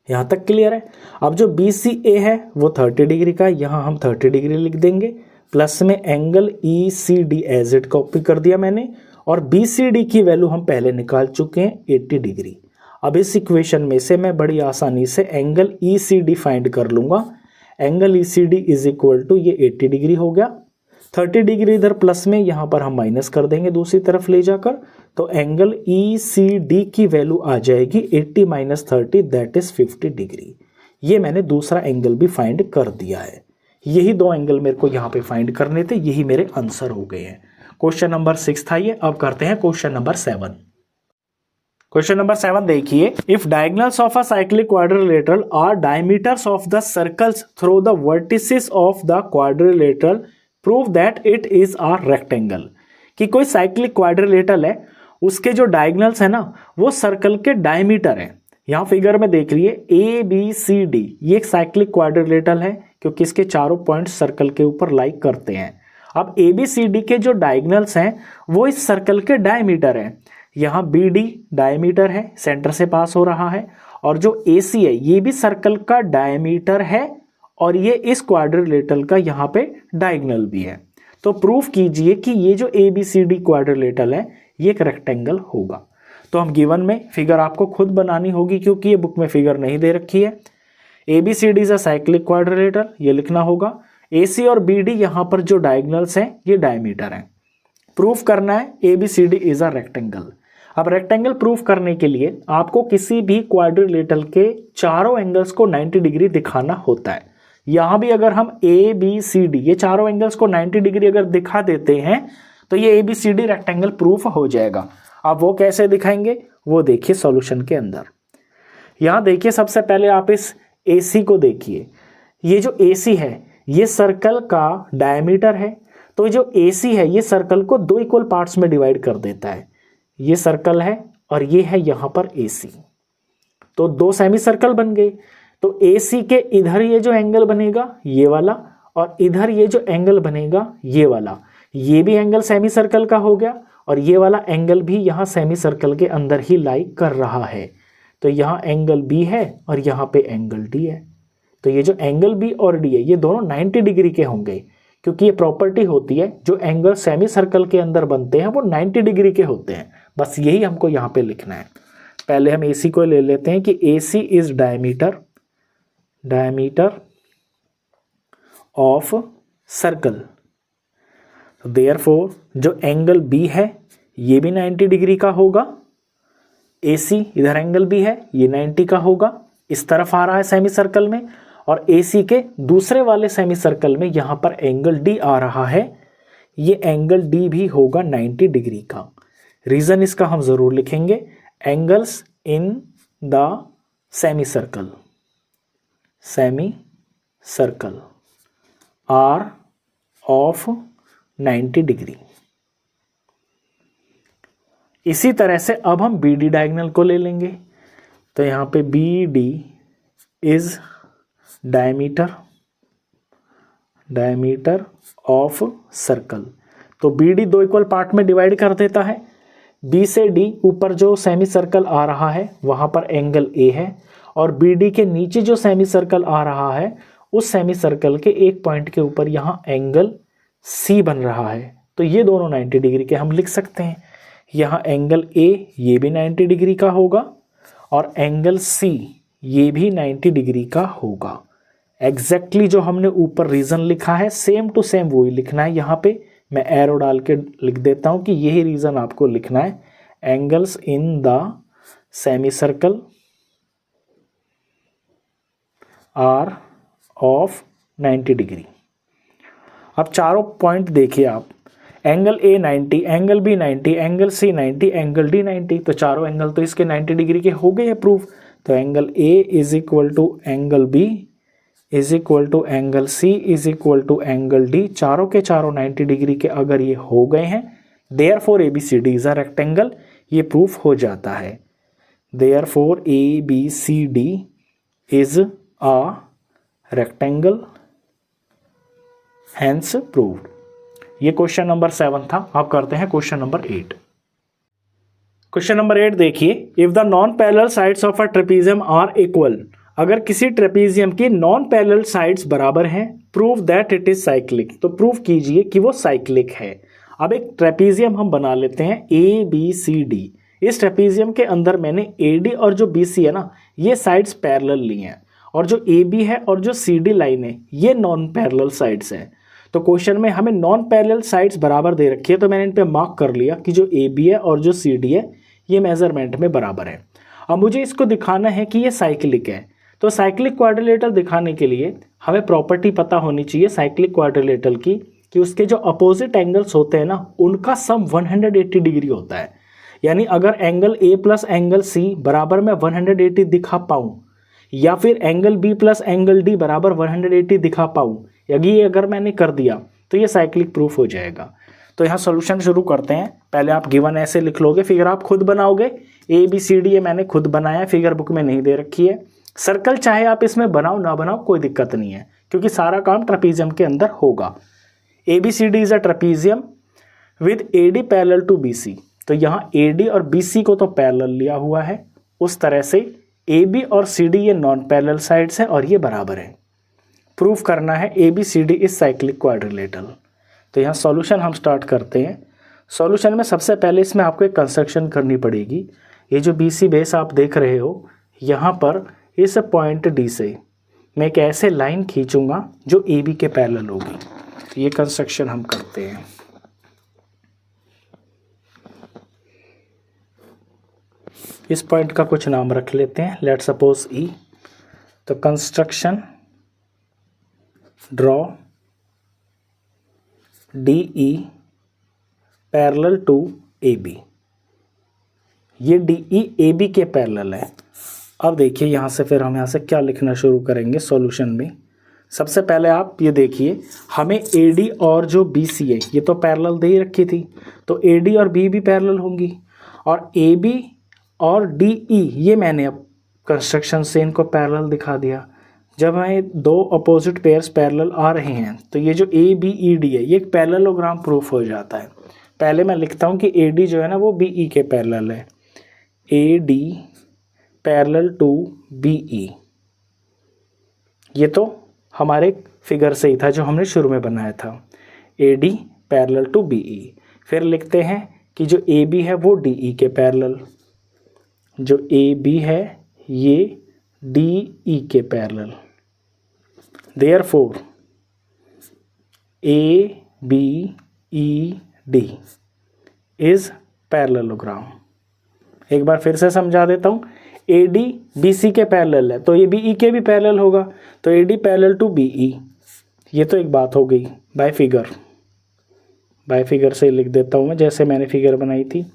यहां तक क्लियर है। अब जो BCA है वो 30 डिग्री का, यहां हम 30 डिग्री लिख देंगे, प्लस में angle ECD as it copy कर दिया मैंने, और BCD की वैल्यू हम पहले निकाल चुके हैं 80 डिग्री। अब इस इक्वेशन में से मैं बड़ी आसानी से एंगल ECD फाइंड कर लूंगा। Angle ECD is equal to, ये 80 डिग्री हो गया, 30 डिग्री इधर प्लस में, यहां पर हम माइनस कर देंगे दूसरी तरफ ले जाकर, तो एंगल ECD की वैल्यू आ जाएगी 80 माइनस 30 दैट इज 50 डिग्री। ये मैंने दूसरा एंगल भी फाइंड कर दिया है। यही दो एंगल मेरे को यहाँ पे फाइंड करने थे, यही मेरे आंसर हो गए हैं। क्वेश्चन नंबर 6 था ये। अब करते हैं क्वेश्चन नंबर 7। क्वेश्चन नंबर 7 देखिए, if diagonals of a cyclic quadrilateral are diameters of the circles through the vertices of the quadrilateral prove that it is a rectangle. कि कोई साइक्लिक क्वाड्रिलेटरल है, उसके जो डायगोनल्स है ना वो सर्कल के डायमीटर है। यहां फिगर में देख लिए ABCD, ये एक साइक्लिक क्वाड्रिलेटरल है क्योंकि इसके चारों पॉइंट सर्कल के ऊपर लाइक करते हैं। अब ABCD के जो डायगोनल्स हैं वो इस सर्कल के डायमीटर है। यहाँ BD डायमीटर है, सेंटर से पास हो रहा है, और जो AC है ये भी सर्कल का डायमीटर है, और ये इस क्वाड्रिलेटरल का यहाँ पे डायगोनल भी है। तो प्रूफ कीजिए कि ये जो ABCD क्वाड्रिलेटरल है ये एक रेक्टेंगल होगा। तो हम गिवन में फिगर आपको खुद बनानी होगी क्योंकि ये बुक में फिगर नहीं दे रखी है। ABCD is a cyclic quadrilateral, ये लिखना होगा। AC और BD यहाँ पर जो डायगोनल्स हैं ये डायमीटर हैं। प्रूफ करना है ABCD इज अ रेक्टेंगल। अब रेक्टेंगल प्रूफ करने के लिए आपको किसी भी क्वाड्रिलेटरल के चारों एंगल्स को 90 डिग्री दिखाना होता है। यहां भी अगर हम ABCD ये चारों एंगल्स को 90 डिग्री अगर दिखा देते हैं तो ये ABCD रेक्टेंगल प्रूफ हो जाएगा। अब वो कैसे दिखाएंगे वो देखिए सॉल्यूशन के अंदर। यहां देखिए सबसे पहले आप इस AC को देखिए, ये जो AC है ये सर्कल का डायमीटर है, तो जो AC है ये सर्कल को दो इक्वल पार्ट्स में डिवाइड कर देता है। ये सर्कल है और ये है यहां पर AC, तो दो सेमी सर्कल बन गए। तो AC के इधर ये जो एंगल बनेगा ये वाला, और इधर ये जो एंगल बनेगा ये वाला, ये भी एंगल सेमी सर्कल का हो गया, और ये वाला एंगल भी यहाँ सेमी सर्कल के अंदर ही लाई कर रहा है। तो यहाँ एंगल B है और यहाँ पे एंगल D है। तो ये जो एंगल B और D है ये दोनों 90 डिग्री के होंगे, क्योंकि ये प्रॉपर्टी होती है जो एंगल सेमी सर्कल के अंदर बनते हैं वो 90 डिग्री के होते हैं। बस यही हमको यहाँ पे लिखना है। पहले हम AC को ले लेते हैं कि AC is diameter of circle. Therefore जो एंगल B है ये भी 90 डिग्री का होगा। AC इधर एंगल B है ये 90 का होगा, इस तरफ आ रहा है सेमी सर्कल में, और AC के दूसरे वाले सेमी सर्कल में यहां पर एंगल D आ रहा है, ये एंगल D भी होगा 90 डिग्री का। रीजन इसका हम जरूर लिखेंगे, angles in the semi circle are of 90 degree. इसी तरह से अब हम BD डायगोनल को ले लेंगे। तो यहाँ पे BD is diameter of circle. तो BD दो इक्वल पार्ट में डिवाइड कर देता है। B से D ऊपर जो सेमी सर्कल आ रहा है वहां पर एंगल A है, और BD के नीचे जो सेमी सर्कल आ रहा है उस सेमी सर्कल के एक पॉइंट के ऊपर यहाँ एंगल C बन रहा है। तो ये दोनों 90 डिग्री के हम लिख सकते हैं। यहाँ एंगल A ये भी 90 डिग्री का होगा, और एंगल C ये भी 90 डिग्री का होगा। एग्जैक्टली जो हमने ऊपर रीजन लिखा है सेम टू सेम वही लिखना है। यहाँ पे मैं एरो डाल के लिख देता हूँ कि यही रीजन आपको लिखना है। Angles in the semi circle are of 90 degree. अब चारों पॉइंट देखिए आप, angle A 90, angle B 90, angle C 90, angle D 90, तो चारों एंगल तो इसके 90 डिग्री के हो गए हैं प्रूफ। तो angle A is equal to angle B is equal to angle C is equal to angle D, चारों के चारों 90 डिग्री के अगर ये हो गए हैं, therefore ABCD is a rectangle, ये प्रूफ हो जाता है। Therefore ABCD is a rectangle hence proved. ये क्वेश्चन नंबर 7 था। अब करते हैं क्वेश्चन नंबर 8। क्वेश्चन नंबर 8 देखिए, if the non parallel sides of a trapezium are equal, अगर किसी ट्रेपीजियम की नॉन पैरेलल साइड्स बराबर हैं, prove that it is cyclic, तो प्रूव कीजिए कि वो साइक्लिक है। अब एक ट्रेपीजियम हम बना लेते हैं ABCD। इस ट्रेपीजियम के अंदर मैंने AD और जो BC है ना, ये साइड्स पैरेलल ली हैं, और जो AB है और जो CD लाइन है ये नॉन पैरेलल साइड्स हैं। तो क्वेश्चन में हमें नॉन पैरेलल साइड्स बराबर दे रखी है, तो मैंने इन पे मार्क कर लिया कि जो AB है और जो CD है ये मेजरमेंट में बराबर है। अब मुझे इसको दिखाना है कि ये साइक्लिक है। तो साइक्लिक क्वाड्रिलेटरल दिखाने के लिए हमें प्रॉपर्टी पता होनी चाहिए साइक्लिक क्वाड्रिलेटरल की, कि उसके जो अपोजिट एंगल्स होते हैं ना, उनका सम 180 डिग्री होता है। यानी अगर angle A plus angle C बराबर मैं 180 दिखा पाऊँ, या फिर angle B plus angle D बराबर 180 दिखा पाऊँ, यदि अगर मैंने कर दिया तो ये साइक्लिक प्रूफ हो जाएगा। तो यहाँ सॉल्यूशन शुरू करते हैं। पहले आप गिवन ऐसे लिख लोगे, फिगर आप खुद बनाओगे। ABCD ये मैंने खुद बनाया, फिगर बुक में नहीं दे रखी है। सर्कल चाहे आप इसमें बनाओ ना बनाओ कोई दिक्कत नहीं है, क्योंकि सारा काम ट्रेपीजियम के अंदर होगा। ABCD is a trapezium with AD parallel to BC। तो यहाँ AD और BC को तो पैरेलल लिया हुआ है, उस तरह से AB और CD ये नॉन पैरेलल साइड्स हैं और ये बराबर है। प्रूफ करना है ABCD इज साइक्लिक क्वाड्रिलेटरल। तो यहाँ सॉल्यूशन हम स्टार्ट करते हैं। सॉल्यूशन में सबसे पहले इसमें आपको एक कंस्ट्रक्शन करनी पड़ेगी। ये जो BC बेस आप देख रहे हो, यहाँ पर इस पॉइंट D से मैं एक ऐसे लाइन खींचूंगा जो AB के पैरेलल होगी। तो ये कंस्ट्रक्शन हम करते हैं। इस पॉइंट का कुछ नाम रख लेते हैं, लेट सपोज E। तो construction draw DE parallel to AB। ये DE AB के पैरेलल है। अब देखिए यहाँ से फिर हम यहाँ से क्या लिखना शुरू करेंगे सॉल्यूशन में। सबसे पहले आप ये देखिए, हमें AD और जो BC है ये तो पैरेलल दे ही रखी थी, तो AD और B भी पैरेलल होंगी, और AB और DE ये मैंने अब कंस्ट्रक्शन से इनको पैरेलल दिखा दिया। जब हमें दो अपोजिट पेयर्स पैरेलल आ रहे हैं तो ये जो ABED है ये एक पैरेललोग्राम प्रूफ हो जाता है। पहले मैं लिखता हूँ कि AD जो है ना वो BE के पैरेलल है, AD पैरेलल टू BE। ये तो हमारे फिगर से ही था जो हमने शुरू में बनाया था, AD पैरेलल टू BE। फिर लिखते हैं कि जो AB है वो DE के पैरेलल, जो AB है ये DE के parallel. Therefore ABED is parallelogram. एक बार फिर से समझा देता हूँ, AD BC के पैरेलल है तो ये BE के भी पैरेलल होगा, तो AD पैरेलल टू BE। ये तो एक बात हो गई बाय फिगर से लिख देता हूँ मैं जैसे मैंने फिगर बनाई थी।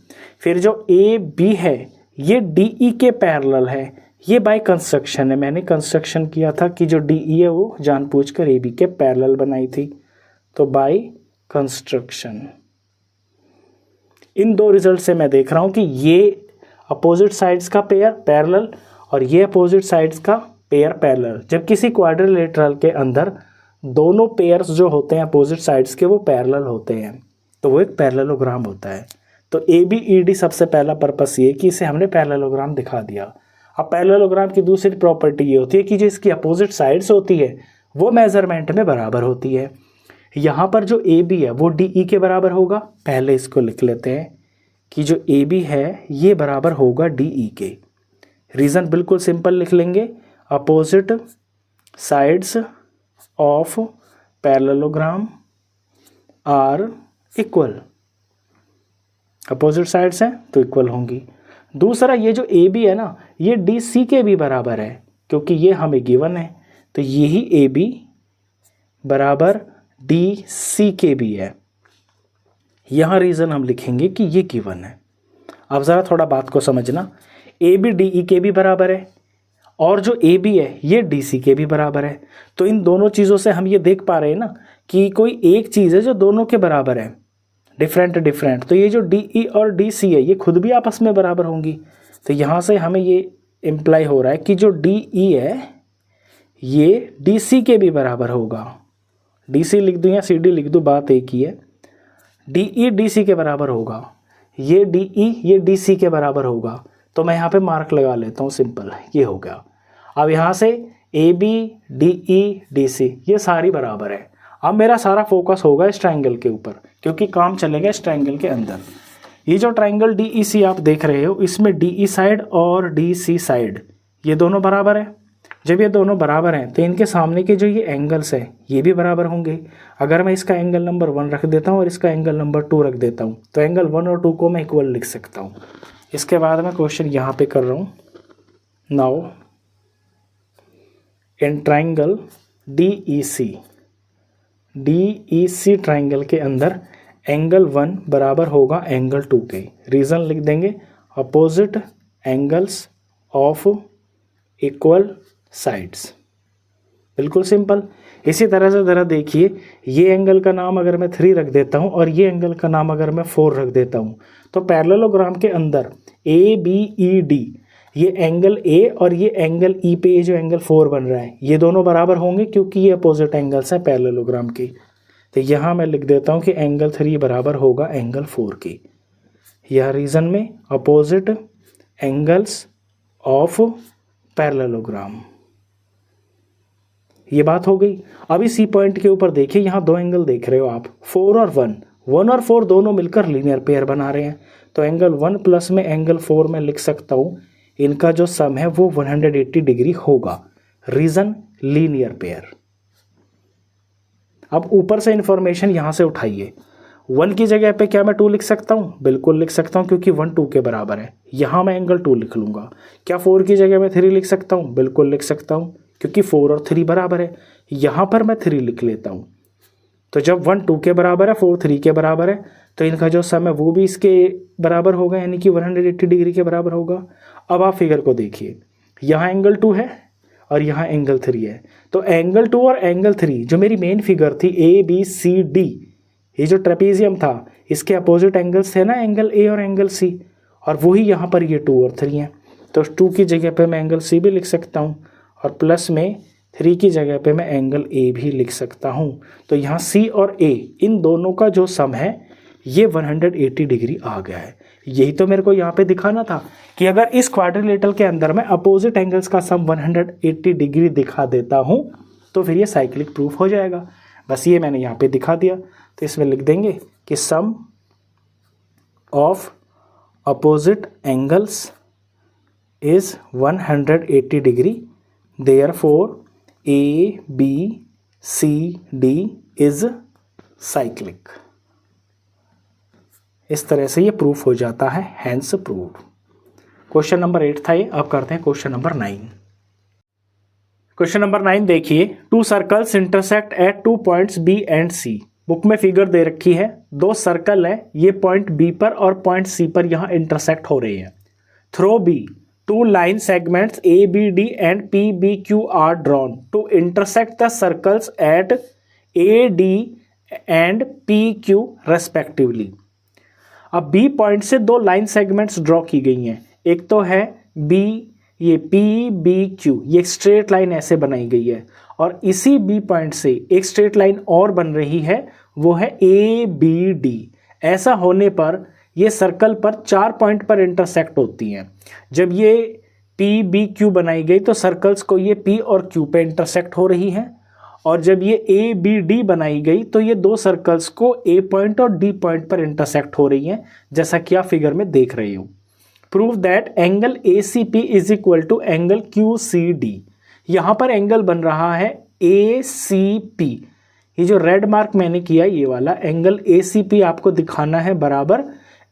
फिर जो AB है ये DE के पैरेलल है, ये बाय कंस्ट्रक्शन है। मैंने कंस्ट्रक्शन किया था कि जो DE है वो जानबूझकर AB के पैरेलल बनाई थी, तो बाय कंस्ट्रक्शन। इन दो रिजल्ट से मैं देख रहा हूँ कि ये अपोजिट साइड्स का पेयर पैरेलल और ये अपोजिट साइड्स का पेयर पैरेलल। जब किसी क्वाड्रिलेटरल के अंदर दोनों पेयर्स जो होते हैं अपोजिट साइड्स के वो पैरेलल होते हैं तो वो एक पैरेललोग्राम होता है। तो ABED सबसे पहला पर्पस ये कि इसे हमने पैरेललोग्राम दिखा दिया। अब पैरेललोग्राम की दूसरी प्रॉपर्टी ये होती है कि जो इसकी अपोजिट साइड्स होती है वो मेजरमेंट में बराबर होती है। यहाँ पर जो AB है वो DE के बराबर होगा। पहले इसको लिख लेते हैं कि जो AB है ये बराबर होगा DE के। रीज़न बिल्कुल सिंपल लिख लेंगे, opposite sides of parallelogram are equal. Opposite sides हैं तो इक्वल होंगी। दूसरा ये जो AB है ना ये DC के भी बराबर है, क्योंकि ये हमें गिवन है, तो यही AB बराबर DC के भी है। यहाँ रीज़न हम लिखेंगे कि ये गिवन है। अब ज़रा थोड़ा बात को समझना, AB DE के भी बराबर है और जो AB है ये DC के भी बराबर है। तो इन दोनों चीज़ों से हम ये देख पा रहे हैं ना कि कोई एक चीज़ है जो दोनों के बराबर है, डिफरेंट। तो ये जो DE और DC है ये खुद भी आपस में बराबर होंगी। तो यहाँ से हमें ये इम्प्लाई हो रहा है कि जो DE है ये DC के भी बराबर होगा। DC लिख दूँ या CD लिख दूँ, बात एक ही है। DE DC के बराबर होगा, ये DE ये DC के बराबर होगा। तो मैं यहाँ पे मार्क लगा लेता हूँ, सिंपल, ये हो गया। अब यहाँ से AB DE DC ये सारी बराबर है। अब मेरा सारा फोकस होगा इस ट्रायंगल के ऊपर, क्योंकि काम चलेगा इस ट्रायंगल के अंदर। ये जो ट्रायंगल DEC आप देख रहे हो, इसमें DE साइड और DC साइड ये दोनों बराबर है। जब ये दोनों बराबर हैं तो इनके सामने के जो ये एंगल्स हैं ये भी बराबर होंगे। अगर मैं इसका एंगल नंबर 1 रख देता हूँ और इसका एंगल नंबर 2 रख देता हूँ तो एंगल 1 और 2 को मैं इक्वल लिख सकता हूँ। इसके बाद मैं क्वेश्चन यहाँ पे कर रहा हूँ। Now in triangle DEC triangle के अंदर एंगल 1 बराबर होगा एंगल 2 के। रीज़न लिख देंगे, opposite angles of equal sides. बिल्कुल सिंपल। इसी तरह से ज़रा देखिए, ये एंगल का नाम अगर मैं 3 रख देता हूँ और ये एंगल का नाम अगर मैं 4 रख देता हूँ तो पैरेललोग्राम के अंदर ABED ये एंगल A और ये एंगल E पे ये जो एंगल 4 बन रहा है ये दोनों बराबर होंगे, क्योंकि ये अपोजिट एंगल्स हैं पैरेललोग्राम के। तो यहाँ मैं लिख देता हूँ कि एंगल 3 बराबर होगा एंगल 4 के। यह रीज़न में अपोजिट एंगल्स ऑफ पैरेललोग्राम, ये बात हो गई। अब इसी पॉइंट के ऊपर देखिए, यहाँ दो एंगल देख रहे हो आप, 4 और 1, 1 और 4 दोनों मिलकर लीनियर पेयर बना रहे हैं। तो एंगल 1 प्लस में एंगल 4 में लिख सकता हूँ, इनका जो सम है वो 180 डिग्री होगा। Reason linear pair. अब ऊपर से इंफॉर्मेशन यहाँ से उठाइए। 1 की जगह पे क्या मैं 2 लिख सकता हूँ? बिल्कुल लिख सकता हूँ, क्योंकि 1 2 के बराबर है। यहाँ मैं एंगल 2 लिख लूँगा। क्या 4 की जगह मैं 3 लिख सकता हूँ? बिल्कुल लिख सकता हूँ, क्योंकि 4 और 3 बराबर है। यहाँ पर मैं 3 लिख लेता हूँ। तो जब 1 2 के बराबर है, 4 3 के बराबर है, तो इनका जो सम है वो भी इसके बराबर होगा, यानी कि 180 डिग्री के बराबर होगा। अब आप फिगर को देखिए, यहाँ एंगल 2 है और यहाँ एंगल 3 है। तो एंगल 2 और एंगल 3 जो मेरी मेन फिगर थी ABCD, ये जो ट्रेपीजियम था, इसके अपोजिट एंगल्स थे ना, एंगल A और एंगल C, और वही यहाँ पर ये 2 और 3 हैं। तो 2 की जगह पे मैं एंगल C भी लिख सकता हूँ और प्लस में 3 की जगह पे मैं एंगल A भी लिख सकता हूँ। तो यहाँ C और A इन दोनों का जो सम है ये 180 डिग्री आ गया है। यही तो मेरे को यहाँ पे दिखाना था कि अगर इस क्वाड्रिलेटरल के अंदर मैं अपोजिट एंगल्स का सम 180 डिग्री दिखा देता हूँ तो फिर ये साइक्लिक प्रूफ हो जाएगा। बस ये मैंने यहाँ पे दिखा दिया। तो इसमें लिख देंगे कि sum of opposite angles is 180 degree, therefore ABCD is cyclic. इस तरह से ये प्रूफ हो जाता है, हैंस प्रूव्ड। क्वेश्चन नंबर 8 था ये। अब करते हैं क्वेश्चन नंबर 9। क्वेश्चन नंबर 9 देखिए, 2 circles intersect at 2 points B and C। Book में फिगर दे रखी है, 2 सर्कल है, ये पॉइंट B पर और पॉइंट C पर यहाँ इंटरसेक्ट हो रहे हैं। Through B 2 line segments ABD and PBQ are drawn to intersect the circles at AD and PQ respectively। अब B पॉइंट से 2 लाइन सेगमेंट्स ड्रॉ की गई हैं। एक तो है B, ये PBQ, ये स्ट्रेट लाइन ऐसे बनाई गई है, और इसी B पॉइंट से एक स्ट्रेट लाइन और बन रही है, वो है ABD। ऐसा होने पर ये सर्कल पर 4 पॉइंट पर इंटरसेक्ट होती हैं। जब ये PBQ बनाई गई तो सर्कल्स को ये P और Q पे इंटरसेक्ट हो रही हैं, और जब ये ABD बनाई गई तो ये 2 सर्कल्स को A पॉइंट और D पॉइंट पर इंटरसेक्ट हो रही हैं, जैसा कि आप फिगर में देख रहे हो। Prove that angle ACP is equal to angle QCD। यहाँ पर एंगल बन रहा है ACP, ये जो रेड मार्क मैंने किया ये वाला एंगल ACP आपको दिखाना है बराबर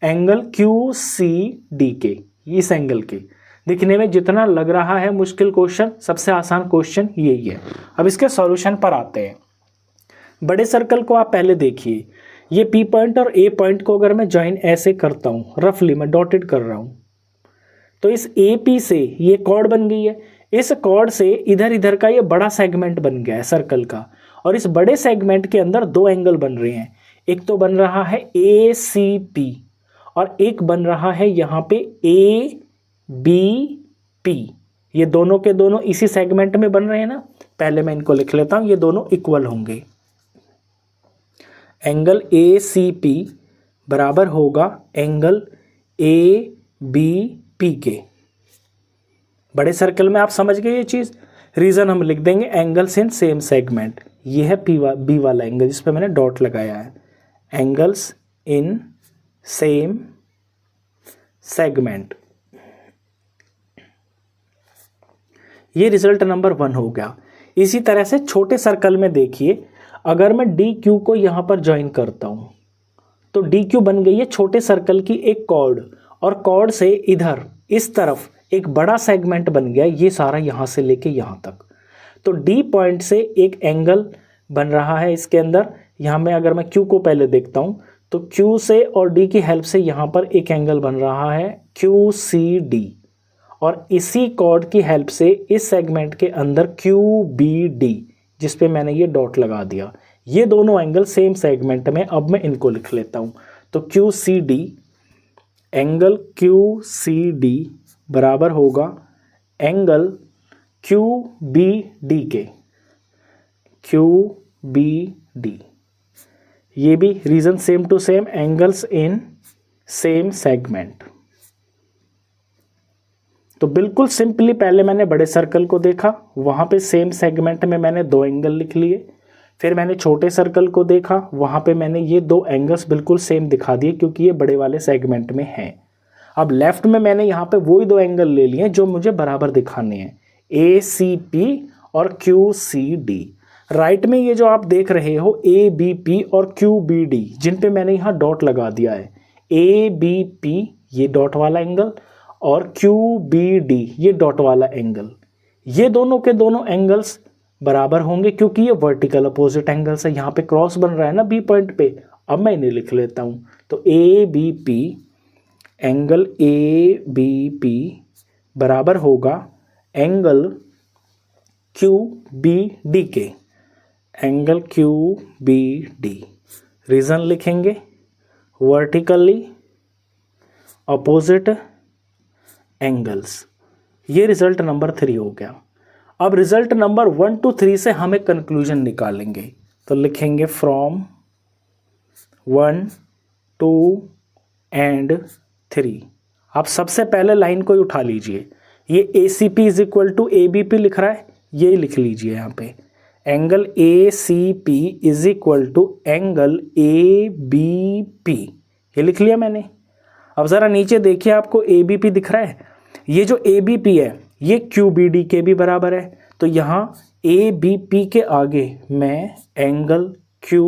एंगल QCD के, इस एंगल के। दिखने में जितना लग रहा है मुश्किल क्वेश्चन, सबसे आसान क्वेश्चन यही है। अब इसके सॉल्यूशन पर आते हैं। बड़े सर्कल को आप पहले देखिए, ये P पॉइंट और A पॉइंट को अगर मैं ज्वाइन ऐसे करता हूँ, रफली मैं डॉटेड कर रहा हूँ, तो इस AP से ये कॉर्ड बन गई है। इस कॉर्ड से इधर इधर का ये बड़ा सेगमेंट बन गया है सर्कल का, और इस बड़े सेगमेंट के अंदर 2 एंगल बन रहे हैं। एक तो बन रहा है ACP और एक बन रहा है यहाँ पे ABP। ये दोनों के दोनों इसी सेगमेंट में बन रहे हैं ना, पहले मैं इनको लिख लेता हूं, ये दोनों इक्वल होंगे। एंगल ए सी पी बराबर होगा एंगल ए बी पी के। बड़े सर्कल में आप समझ गए ये चीज। रीजन हम लिख देंगे एंगल्स इन सेम सेगमेंट। ये है बी वाला एंगल जिस पे मैंने डॉट लगाया है, एंगल्स इन सेम सेगमेंट। ये रिजल्ट नंबर 1 हो गया। इसी तरह से छोटे सर्कल में देखिए, अगर मैं डी क्यू को यहां पर ज्वाइन करता हूं तो डी क्यू बन गई है छोटे सर्कल की एक कॉर्ड, और कॉर्ड से इधर इस तरफ एक बड़ा सेगमेंट बन गया, ये सारा यहां से लेके यहां तक। तो डी पॉइंट से एक एंगल बन रहा है इसके अंदर। यहां में अगर मैं क्यू को पहले देखता हूं तो क्यू से और डी की हेल्प से यहां पर एक एंगल बन रहा है क्यू सी डी, और इसी कॉर्ड की हेल्प से इस सेगमेंट के अंदर क्यू बी डी, जिस पे मैंने ये डॉट लगा दिया। ये दोनों एंगल सेम सेगमेंट में, अब मैं इनको लिख लेता हूं। तो Q C D, angle Q C D बराबर होगा एंगल क्यू बी डी के, क्यू बी डी। ये भी reason same to same, angles in same segment. तो बिल्कुल सिंपली पहले मैंने बड़े सर्कल को देखा, वहां पे सेम सेगमेंट में मैंने 2 एंगल लिख लिए। फिर मैंने छोटे सर्कल को देखा, वहां पे मैंने ये 2 एंगल्स बिल्कुल सेम दिखा दिए क्योंकि ये बड़े वाले सेगमेंट में हैं। अब लेफ्ट में मैंने यहाँ पे वही 2 एंगल ले लिए जो मुझे बराबर दिखाने हैं, ए सी पी और क्यू सी डी। राइट में ये जो आप देख रहे हो ए बी पी और क्यू बी डी, जिन पे मैंने यहाँ डॉट लगा दिया है, ए बी पी ये डॉट वाला एंगल और क्यू बी डी ये डॉट वाला एंगल, ये दोनों के दोनों एंगल्स बराबर होंगे क्योंकि ये वर्टिकल अपोजिट एंगल्स है। यहाँ पे क्रॉस बन रहा है ना बी पॉइंट पे। अब मैं इन्हें लिख लेता हूँ, तो A B P, angle A B P बराबर होगा एंगल क्यू बी डी के, angle Q B D. Reason लिखेंगे वर्टिकली अपोजिट एंगल्स। ये रिजल्ट नंबर 3 हो गया। अब रिजल्ट नंबर 1 to 3 से हम एक कंक्लूजन निकालेंगे, तो लिखेंगे फ्रॉम 1 2 एंड 3। आप सबसे पहले लाइन को ही उठा लीजिए, ये A C P is equal to A B P लिख रहा है, ये लिख लीजिए यहाँ पे, angle A C P is equal to angle A B P, ये लिख लिया मैंने। अब ज़रा नीचे देखिए, आपको ए बी पी दिख रहा है, ये जो ए बी पी है ये क्यू बी डी के भी बराबर है, तो यहाँ ए बी पी के आगे मैं एंगल क्यू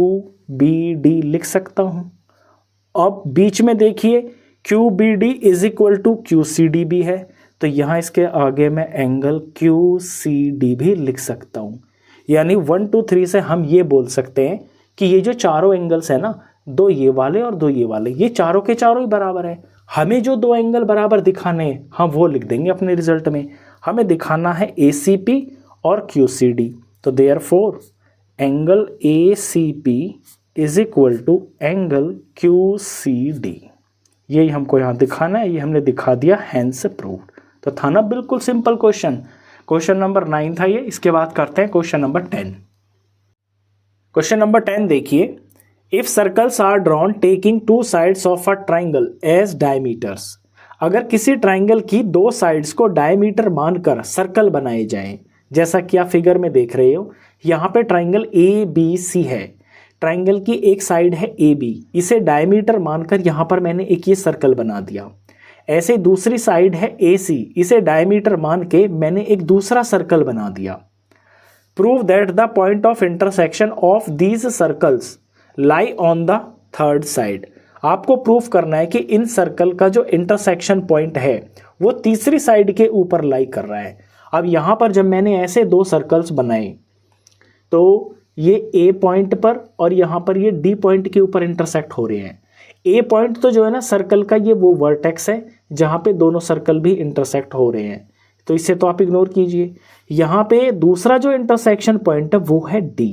बी डी लिख सकता हूँ। अब बीच में देखिए Q B D is equal to Q C D भी है, तो यहाँ इसके आगे मैं एंगल क्यू सी डी भी लिख सकता हूँ। यानी 1 to 3 से हम ये बोल सकते हैं कि ये जो चारों एंगल्स है ना, 2 ये वाले और 2 ये वाले, ये चारों के चारों ही बराबर है। हमें जो 2 एंगल बराबर दिखाने हैं हम वो लिख देंगे अपने रिजल्ट में। हमें दिखाना है ए सी पी और क्यू सी डी, तो therefore angle A C P is equal to angle Q C D. यही हमको यहाँ दिखाना है, ये हमने दिखा दिया, हैंस प्रूव्ड। तो था ना बिल्कुल सिंपल क्वेश्चन। क्वेश्चन नंबर 9 था ये। इसके बाद करते हैं क्वेश्चन नंबर 10। क्वेश्चन नंबर 10 देखिए, if circles are drawn taking 2 sides of a triangle as diameters. अगर किसी ट्राइंगल की 2 साइड्स को डायमीटर मानकर सर्कल बनाए जाएं, जैसा कि आप फिगर में देख रहे हो, यहाँ पे ट्राइंगल ए बी सी है, ट्राइंगल की एक साइड है ए बी, इसे डायमीटर मानकर यहाँ पर मैंने एक ये सर्कल बना दिया। ऐसे दूसरी साइड है ए सी, इसे डायमीटर मान के मैंने एक दूसरा सर्कल बना दिया। Prove that the point of intersection of these circles lie on the third side. आपको प्रूफ करना है कि इन सर्कल का जो इंटरसेक्शन पॉइंट है वो तीसरी साइड के ऊपर लाई कर रहा है। अब यहाँ पर जब मैंने ऐसे 2 सर्कल्स बनाए तो ये ए पॉइंट पर और यहाँ पर ये डी पॉइंट के ऊपर इंटरसेक्ट हो रहे हैं। ए पॉइंट तो जो है ना सर्कल का, ये वो वर्टेक्स है जहाँ पे दोनों सर्कल भी इंटरसेक्ट हो रहे हैं, तो इसे तो आप इग्नोर कीजिए। यहाँ पे दूसरा जो इंटरसेक्शन पॉइंट है वो है डी।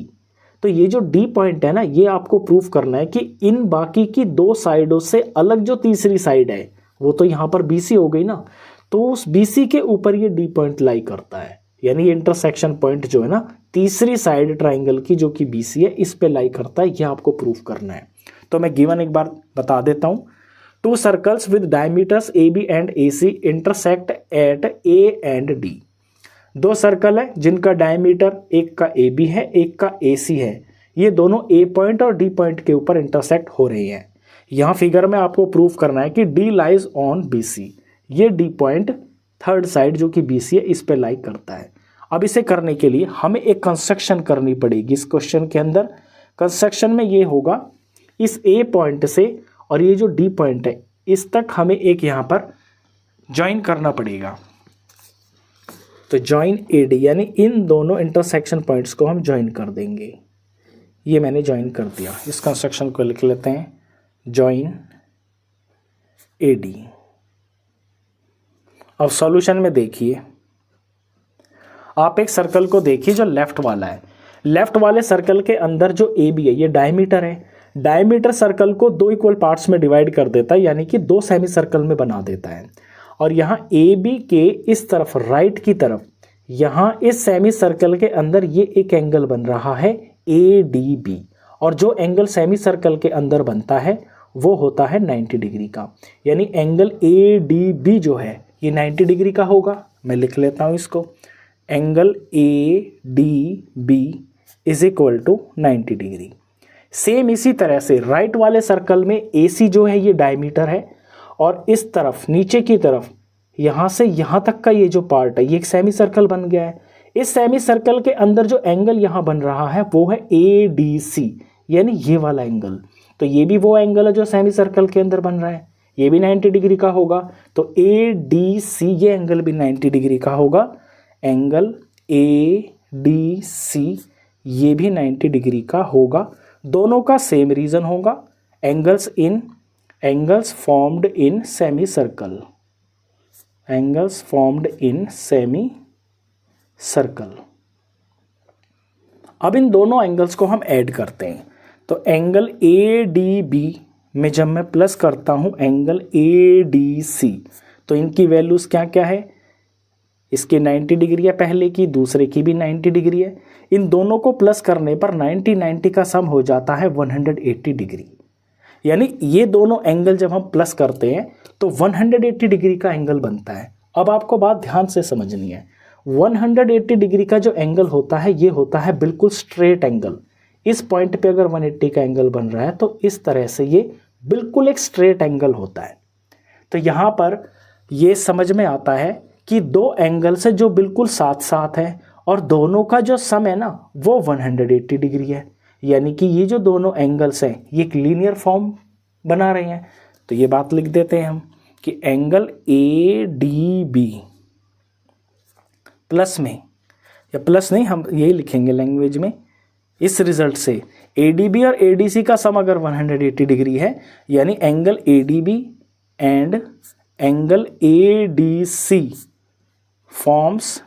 तो ये जो डी पॉइंट है ना, ये आपको प्रूफ करना है कि इन बाकी की 2 साइडों से अलग जो तीसरी साइड है वो तो यहाँ पर BC हो गई ना, तो उस BC के ऊपर ये D पॉइंट लाई करता है, यानी ये इंटरसेक्शन पॉइंट जो है ना तीसरी साइड ट्राइंगल की जो कि BC है इस पे लाई करता है, ये आपको प्रूफ करना है। तो मैं गिवन एक बार बता देता हूँ। 2 circles with diameters AB and AC intersect at A and D। 2 circle है जिनका डायमीटर एक का AB है एक का AC है, ये दोनों A पॉइंट और D पॉइंट के ऊपर इंटरसेक्ट हो रही हैं। यहाँ फिगर में आपको प्रूफ करना है कि D लाइज ऑन BC, ये D पॉइंट थर्ड साइड जो कि BC है इस पे लाई करता है। अब इसे करने के लिए हमें एक कंस्ट्रक्शन करनी पड़ेगी इस क्वेश्चन के अंदर। कंस्ट्रक्शन में ये होगा इस A पॉइंट से और ये जो D पॉइंट है इस तक हमें एक यहाँ पर ज्वाइन करना पड़ेगा। तो ज्वाइन AD, यानी इन दोनों इंटरसेक्शन पॉइंट्स को हम ज्वाइन कर देंगे। ये मैंने ज्वाइन कर दिया, इस कंस्ट्रक्शन को लिख लेते हैं ज्वाइन AD। अब सॉल्यूशन में देखिए, आप एक सर्कल को देखिए जो लेफ्ट वाला है। लेफ्ट वाले सर्कल के अंदर जो AB है ये डायमीटर है। डायमीटर सर्कल को 2 इक्वल पार्ट्स में डिवाइड कर देता है, यानी कि 2 सेमी सर्कल में बना देता है। और यहाँ AB के इस तरफ राइट की तरफ यहाँ इस सेमी सर्कल के अंदर ये एक एंगल बन रहा है ADB, और जो एंगल सेमी सर्कल के अंदर बनता है वो होता है 90 डिग्री का, यानी एंगल ADB जो है ये 90 डिग्री का होगा। मैं लिख लेता हूँ इसको, angle ADB is equal to 90 degree. Same इसी तरह से राइट वाले सर्कल में AC जो है ये डायमीटर है, और इस तरफ नीचे की तरफ यहाँ से यहाँ तक का ये जो पार्ट है ये एक सेमी सर्कल बन गया है। इस सेमी सर्कल के अंदर जो एंगल यहाँ बन रहा है वो है ADC, यानी ये वाला एंगल। तो ये भी वो एंगल है जो सेमी सर्कल के अंदर बन रहा है, ये भी 90 डिग्री का होगा। तो ADC ये एंगल भी 90 डिग्री का होगा। एंगल ADC ये भी 90 डिग्री का होगा। दोनों का सेम रीजन होगा, angles formed in semi circle, angles formed in semi circle. अब इन दोनों एंगल्स को हम ऐड करते हैं। तो एंगल ADB में जब मैं प्लस करता हूं एंगल ADC, तो इनकी वैल्यूज क्या क्या है, इसकी 90 डिग्री है पहले की, दूसरे की भी 90 डिग्री है। इन दोनों को प्लस करने पर 90 का सम हो जाता है 180 डिग्री, यानी ये दोनों एंगल जब हम प्लस करते हैं तो 180 डिग्री का एंगल बनता है। अब आपको बात ध्यान से समझनी है, 180 डिग्री का जो एंगल होता है ये होता है बिल्कुल स्ट्रेट एंगल। इस पॉइंट पे अगर 180 का एंगल बन रहा है तो इस तरह से ये बिल्कुल एक स्ट्रेट एंगल होता है। तो यहाँ पर ये समझ में आता है कि 2 एंगल से जो बिल्कुल साथ साथ है और दोनों का जो सम है ना वो 180 डिग्री है, यानी कि ये जो दोनों एंगल्स हैं ये एक लीनियर फॉर्म बना रहे हैं। तो ये बात लिख देते हैं हम कि एंगल ADB प्लस में, या प्लस नहीं हम यही लिखेंगे लैंग्वेज में, इस रिजल्ट से ADB और ADC का सम अगर 180 डिग्री है, यानी angle ADB and angle ADC forms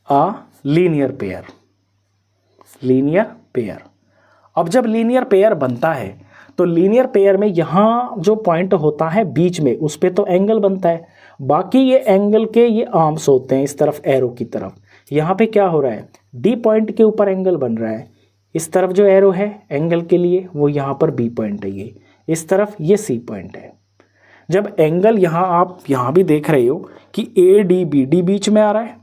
a linear pair, linear pair. अब जब लीनियर पेयर बनता है तो लीनियर पेयर में यहाँ जो पॉइंट होता है बीच में उस पे तो एंगल बनता है, बाकी ये एंगल के ये आर्म्स होते हैं इस तरफ एरो की तरफ। यहाँ पे क्या हो रहा है, D पॉइंट के ऊपर एंगल बन रहा है, इस तरफ जो एरो है एंगल के लिए वो यहाँ पर B पॉइंट है, ये इस तरफ ये C पॉइंट है। जब एंगल यहाँ आप यहाँ भी देख रहे हो कि ADB D बीच में आ रहा है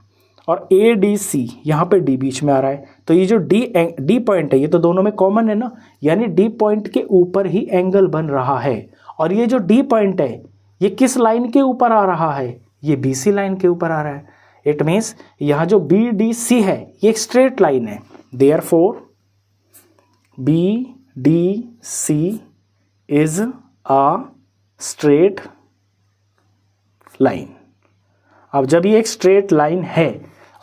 और ADC यहाँ पे D बीच में आ रहा है, तो ये जो D पॉइंट है ये तो दोनों में कॉमन है ना, यानी D पॉइंट के ऊपर ही एंगल बन रहा है। और ये जो D पॉइंट है ये किस लाइन के ऊपर आ रहा है, ये BC लाइन के ऊपर आ रहा है। इट मीन्स यहाँ जो BDC है ये एक स्ट्रेट लाइन है, therefore BDC is a straight line. अब जब ये एक स्ट्रेट लाइन है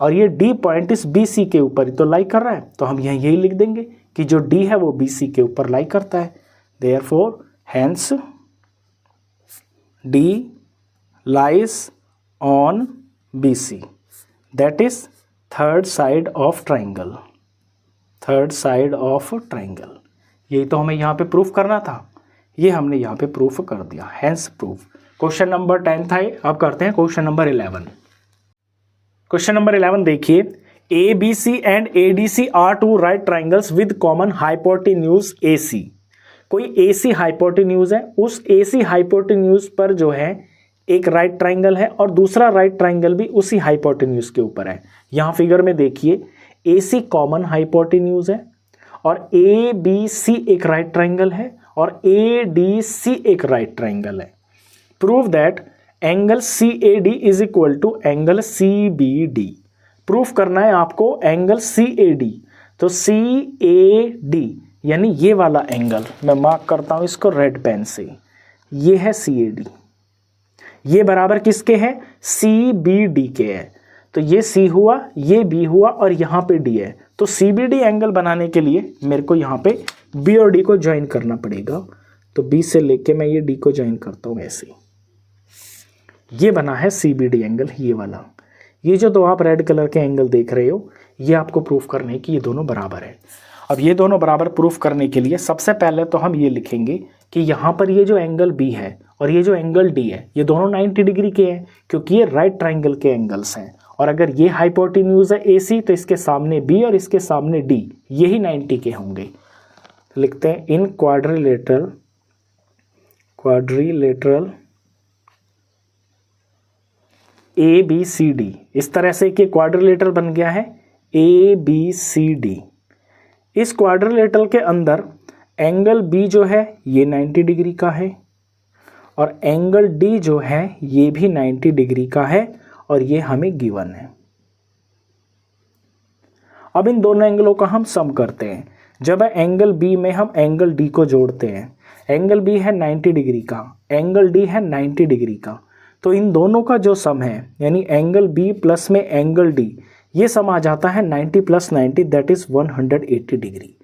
और ये D पॉइंट इस BC के ऊपर तो लाई कर रहा है, तो हम यहाँ यही लिख देंगे कि जो D है वो BC के ऊपर लाई करता है। Therefore hence D lies on BC, that is third side of triangle, third side of triangle। यही तो हमें यहाँ पे प्रूफ करना था, ये हमने यहाँ पे प्रूफ कर दिया, हेंस प्रूफ। क्वेश्चन नंबर 10 था ये, अब करते हैं क्वेश्चन नंबर 11। क्वेश्चन नंबर 11 देखिए, ABC and ADC are two right triangles with common hypotenuse AC। कोई AC हाइपोटेन्यूज है, उस AC हाइपोटेन्यूज पर जो है एक राइट ट्राइंगल है और दूसरा राइट ट्राइंगल भी उसी हाइपोटेन्यूज के ऊपर है। यहां फिगर में देखिए AC कॉमन हाइपोटेन्यूज है और ABC एक राइट ट्राइंगल है और ADC एक राइट ट्राइंगल है। Prove that angle CAD is equal to angle CBD। Proof करना है आपको एंगल CAD। तो CAD यानी ये वाला एंगल, मैं मार्क करता हूं इसको रेड पेन से, ये है CAD। ये बराबर किसके है? CBD के है। तो ये C हुआ, ये B हुआ और यहाँ पे D है। तो CBD एंगल बनाने के लिए मेरे को यहाँ पे B और D को ज्वाइन करना पड़ेगा। तो B से लेके मैं ये D को ज्वाइन करता हूँ ऐसे। ये बना है CBD एंगल, ये वाला। ये जो दो आप रेड कलर के एंगल देख रहे हो, ये आपको प्रूफ करने है कि ये दोनों बराबर है। अब ये दोनों बराबर प्रूफ करने के लिए सबसे पहले तो हम ये लिखेंगे कि यहाँ पर ये जो एंगल B है और ये जो एंगल D है, ये दोनों 90 डिग्री के हैं क्योंकि ये राइट ट्राइंगल के एंगल्स हैं। और अगर ये हाइपोटेन्यूज है AC तो इसके सामने B और इसके सामने D, यही 90 के होंगे। लिखते हैं इन क्वाड्रिलेटरल ABCD। इस तरह से कि क्वाड्रिलेटरल बन गया है ABCD। इस क्वाड्रिलेटरल के अंदर एंगल B जो है ये 90 डिग्री का है और एंगल D जो है ये भी 90 डिग्री का है और ये हमें गिवन है। अब इन दोनों एंगलों का हम सम करते हैं। जब एंगल B में हम एंगल D को जोड़ते हैं, एंगल B है 90 डिग्री का, एंगल D है 90 डिग्री का, तो इन दोनों का जो सम है यानी एंगल B प्लस में एंगल D, ये सम आ जाता है 90 प्लस 90 दैट इज 180 डिग्री।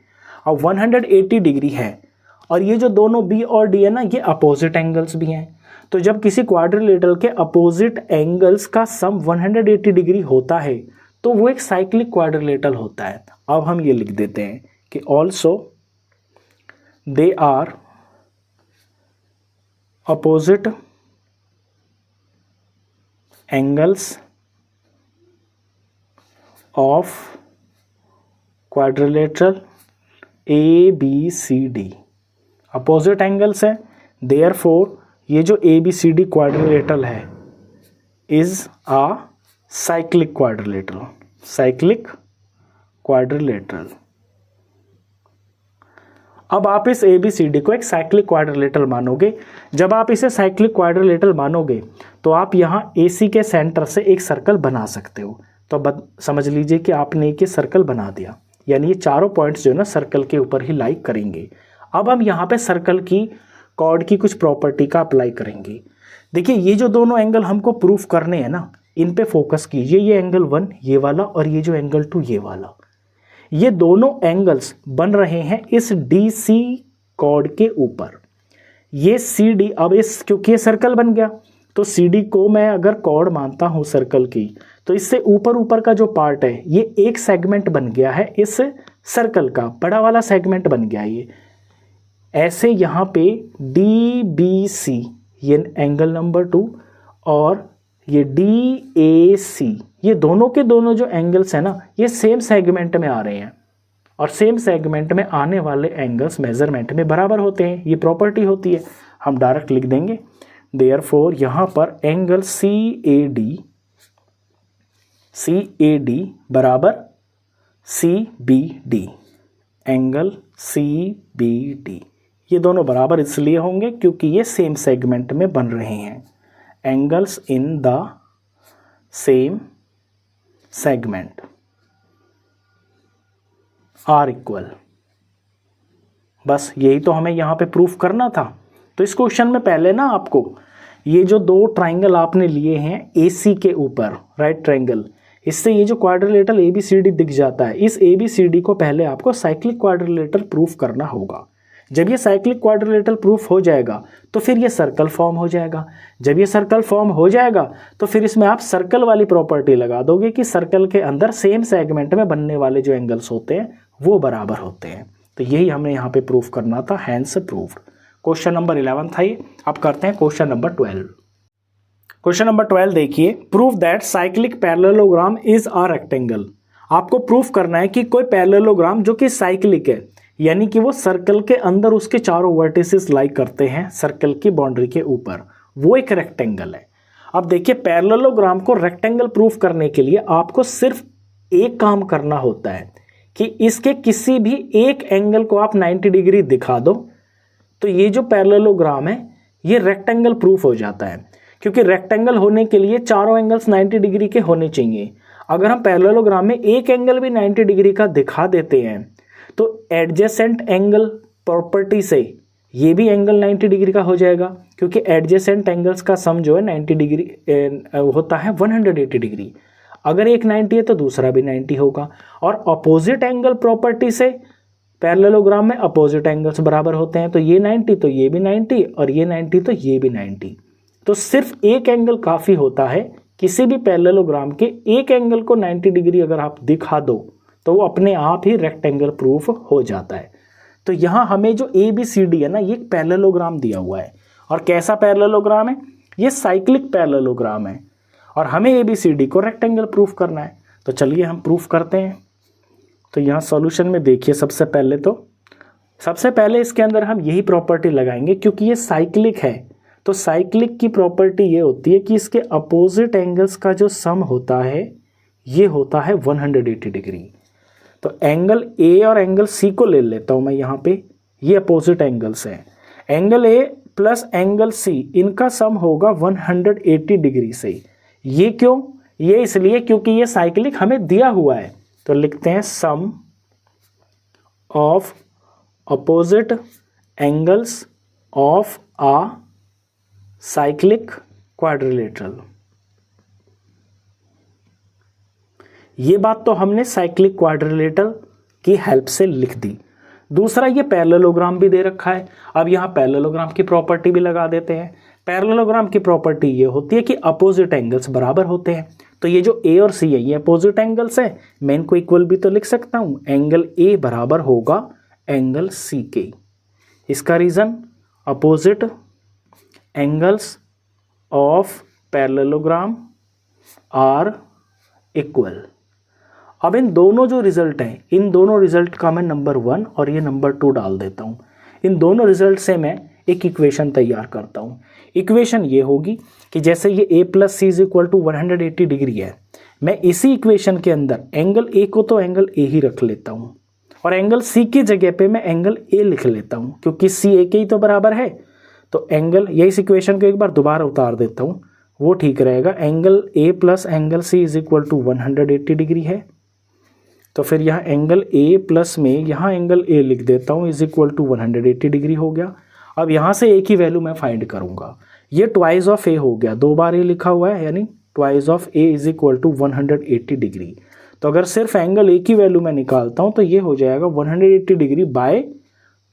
अब 180 डिग्री है और ये जो दोनों B और D है ना, ये अपोजिट एंगल्स भी हैं। तो जब किसी क्वाड्रिलेटरल के अपोजिट एंगल्स का सम 180 डिग्री होता है तो वो एक साइक्लिक क्वाड्रिलेटरल होता है। अब हम ये लिख देते हैं कि also they are opposite angles of quadrilateral ABCD। Opposite angles है, देयरफॉर ये जो ABCD क्वाड्रिलेटरल है is a cyclic quadrilateral. Cyclic quadrilateral. अब आप इस ABCD को एक साइक्लिक क्वाड्रिलेटरल मानोगे। जब आप इसे साइक्लिक क्वाड्रिलेटरल मानोगे तो आप यहाँ AC के सेंटर से एक सर्कल बना सकते हो। तो समझ लीजिए कि आपने एक सर्कल बना दिया, यानी ये चारों पॉइंट्स जो है ना सर्कल के ऊपर ही लाई करेंगे। अब हम यहाँ पे सर्कल की कॉर्ड की कुछ प्रॉपर्टी का अप्लाई करेंगे। देखिए ये जो दोनों एंगल हमको प्रूफ करने हैं ना, इन पे फोकस कीजिए। ये एंगल 1 ये वाला और ये जो एंगल 2 ये वाला, ये दोनों एंगल्स बन रहे हैं इस DC कॉर्ड के ऊपर। ये CD, अब इस क्योंकि ये सर्कल बन गया तो CD को मैं अगर कॉर्ड मानता हूं सर्कल की, तो इससे ऊपर ऊपर का जो पार्ट है ये एक सेगमेंट बन गया है इस सर्कल का, बड़ा वाला सेगमेंट बन गया ये। ऐसे यहाँ पे DBC ये एंगल नंबर 2 और ये DAC, ये दोनों के दोनों जो एंगल्स है ना, ये सेम सेगमेंट में आ रहे हैं और सेम सेगमेंट में आने वाले एंगल्स मेजरमेंट में बराबर होते हैं। ये प्रॉपर्टी होती है, हम डायरेक्ट लिख देंगे। देयरफॉर यहाँ पर एंगल CAD बराबर CBD। एंगल CBD ये दोनों बराबर इसलिए होंगे क्योंकि ये सेम सेगमेंट में बन रहे हैं। Angles in the same segment are equal. बस यही तो हमें यहाँ पे प्रूफ करना था। तो इस क्वेश्चन में पहले ना आपको ये जो दो ट्राइंगल आपने लिए हैं AC के ऊपर, राइट ट्राइंगल, इससे ये जो क्वाड्रिलेटरल ABCD दिख जाता है, इस ABCD को पहले आपको साइक्लिक क्वाड्रिलेटरल प्रूफ करना होगा। जब ये साइक्लिक क्वाड्रिलेटरल प्रूफ हो जाएगा तो फिर ये सर्कल फॉर्म हो जाएगा। जब ये सर्कल फॉर्म हो जाएगा तो फिर इसमें आप सर्कल वाली प्रॉपर्टी लगा दोगे कि सर्कल के अंदर सेम सेगमेंट में बनने वाले जो एंगल्स होते हैं वो बराबर होते हैं। तो यही हमें यहाँ पे प्रूफ करना था, हैंस प्रूव्ड। क्वेश्चन नंबर 11 था ये। अब करते हैं क्वेश्चन नंबर 12। क्वेश्चन नंबर 12 देखिए, prove that cyclic parallelogram is a rectangle. आपको प्रूफ करना है कि कोई पैरेललोग्राम जो कि साइक्लिक है, यानी कि वो सर्कल के अंदर उसके चारों वर्टिसेस लाई करते हैं सर्कल की बाउंड्री के ऊपर, वो एक रेक्टेंगल है। अब देखिए, पैरेललोग्राम को रेक्टेंगल प्रूफ करने के लिए आपको सिर्फ एक काम करना होता है कि इसके किसी भी एक एंगल को आप 90 डिग्री दिखा दो, तो ये जो पैरेललोग्राम है ये रेक्टेंगल प्रूफ हो जाता है। क्योंकि रेक्टेंगल होने के लिए चारों एंगल्स 90 डिग्री के होने चाहिए। अगर हम पैरेललोग्राम में एक एंगल भी 90 डिग्री का दिखा देते हैं तो एडजेसेंट एंगल प्रॉपर्टी से ये भी एंगल 90 डिग्री का हो जाएगा, क्योंकि एडजेसेंट एंगल्स का सम जो है 90 डिग्री होता है 180 डिग्री। अगर एक 90 है तो दूसरा भी 90 होगा। और अपोजिट एंगल प्रॉपर्टी से पैरेललोग्राम में अपोजिट एंगल्स बराबर होते हैं, तो ये 90 तो ये भी 90 और ये 90 तो ये भी 90। तो सिर्फ एक एंगल काफ़ी होता है। किसी भी पैरेललोग्राम के एक एंगल को 90 डिग्री अगर आप दिखा दो तो वो अपने आप ही रेक्टेंगल प्रूफ हो जाता है। तो यहाँ हमें जो ABCD है ना, ये पैरेललोग्राम दिया हुआ है। और कैसा पैरेललोग्राम है? ये साइक्लिक पैरेललोग्राम है और हमें ABCD को रेक्टेंगल प्रूफ करना है। तो चलिए हम प्रूफ करते हैं। तो यहाँ सॉल्यूशन में देखिए, सबसे पहले इसके अंदर हम यही प्रॉपर्टी लगाएंगे, क्योंकि ये साइक्लिक है। तो साइक्लिक की प्रॉपर्टी ये होती है कि इसके अपोजिट एंगल्स का जो सम होता है ये होता है 180 डिग्री। तो एंगल A और एंगल C को ले लेता हूँ मैं यहाँ पे, ये अपोजिट एंगल्स हैं। Angle A plus angle C, इनका सम होगा 180 डिग्री से। ये क्यों? ये इसलिए क्योंकि ये साइक्लिक हमें दिया हुआ है। तो लिखते हैं sum of opposite angles of a cyclic quadrilateral. ये बात तो हमने साइक्लिक क्वाड्रिलेटरल की हेल्प से लिख दी। दूसरा, ये पैरेललोग्राम भी दे रखा है। अब यहाँ पैरेललोग्राम की प्रॉपर्टी भी लगा देते हैं। पैरेललोग्राम की प्रॉपर्टी ये होती है कि अपोजिट एंगल्स बराबर होते हैं। तो ये जो A और C है ये अपोजिट एंगल्स है, मैं इनको इक्वल भी तो लिख सकता हूँ। एंगल A बराबर होगा एंगल C के। इसका reason, opposite angles of parallelogram are equal. अब इन दोनों जो रिजल्ट हैं, इन दोनों रिजल्ट का मैं नंबर 1 और ये नंबर 2 डाल देता हूँ। इन दोनों रिजल्ट से मैं एक इक्वेशन तैयार करता हूँ। इक्वेशन ये होगी कि जैसे ये A plus C is equal to 180 degree है, मैं इसी इक्वेशन के अंदर एंगल A को तो एंगल A ही रख लेता हूँ और एंगल C की जगह पे मैं एंगल A लिख लेता हूँ, क्योंकि C A के ही तो बराबर है। तो एंगल, ये इस इक्वेशन को एक बार दोबारा उतार देता हूँ, वो ठीक रहेगा। Angle A plus angle C is equal to 180 degree है। तो फिर यहाँ एंगल A प्लस में यहाँ एंगल A लिख देता हूँ इज इक्वल टू 180 डिग्री हो गया। अब यहाँ से A की वैल्यू मैं फाइंड करूँगा। ये ट्वाइस ऑफ A हो गया, 2 बार ये लिखा हुआ है, यानी twice of A is equal to 180 degree. तो अगर सिर्फ एंगल A की वैल्यू मैं निकालता हूँ तो ये हो जाएगा 180 डिग्री बाय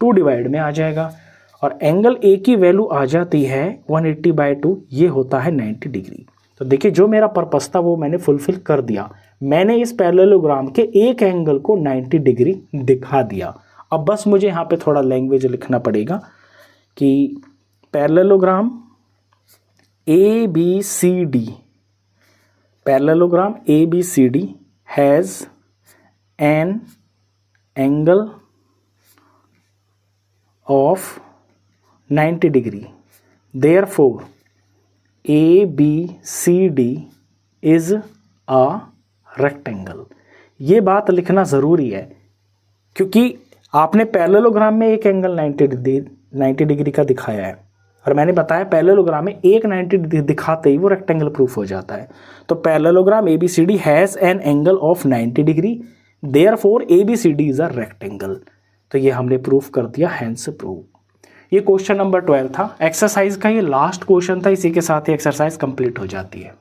2 डिवाइड में आ जाएगा। और एंगल A की वैल्यू आ जाती है 180 बाय 2, ये होता है 90 डिग्री। तो देखिए, जो मेरा पर्पस था वो मैंने फुलफिल कर दिया। मैंने इस पैरेललोग्राम के एक एंगल को 90 डिग्री दिखा दिया। अब बस मुझे यहाँ पे थोड़ा लैंग्वेज लिखना पड़ेगा कि parallelogram ABCD, parallelogram ABCD has an angle of 90 degree, therefore ABCD is a rectangle। ये बात लिखना ज़रूरी है, क्योंकि आपने पैरेललोग्राम में एक एंगल 90 डिग्री का दिखाया है और मैंने बताया पैरेललोग्राम में एक 90 डिग्री दिखाते ही वो रेक्टेंगल प्रूफ हो जाता है। तो parallelogram ABCD has an angle of 90 degree, therefore ABCD is a rectangle। तो ये हमने प्रूफ कर दिया, हैंस प्रूफ। ये क्वेश्चन नंबर 12 था। एक्सरसाइज का ये लास्ट क्वेश्चन था, इसी के साथ ही एक्सरसाइज कंप्लीट हो जाती है।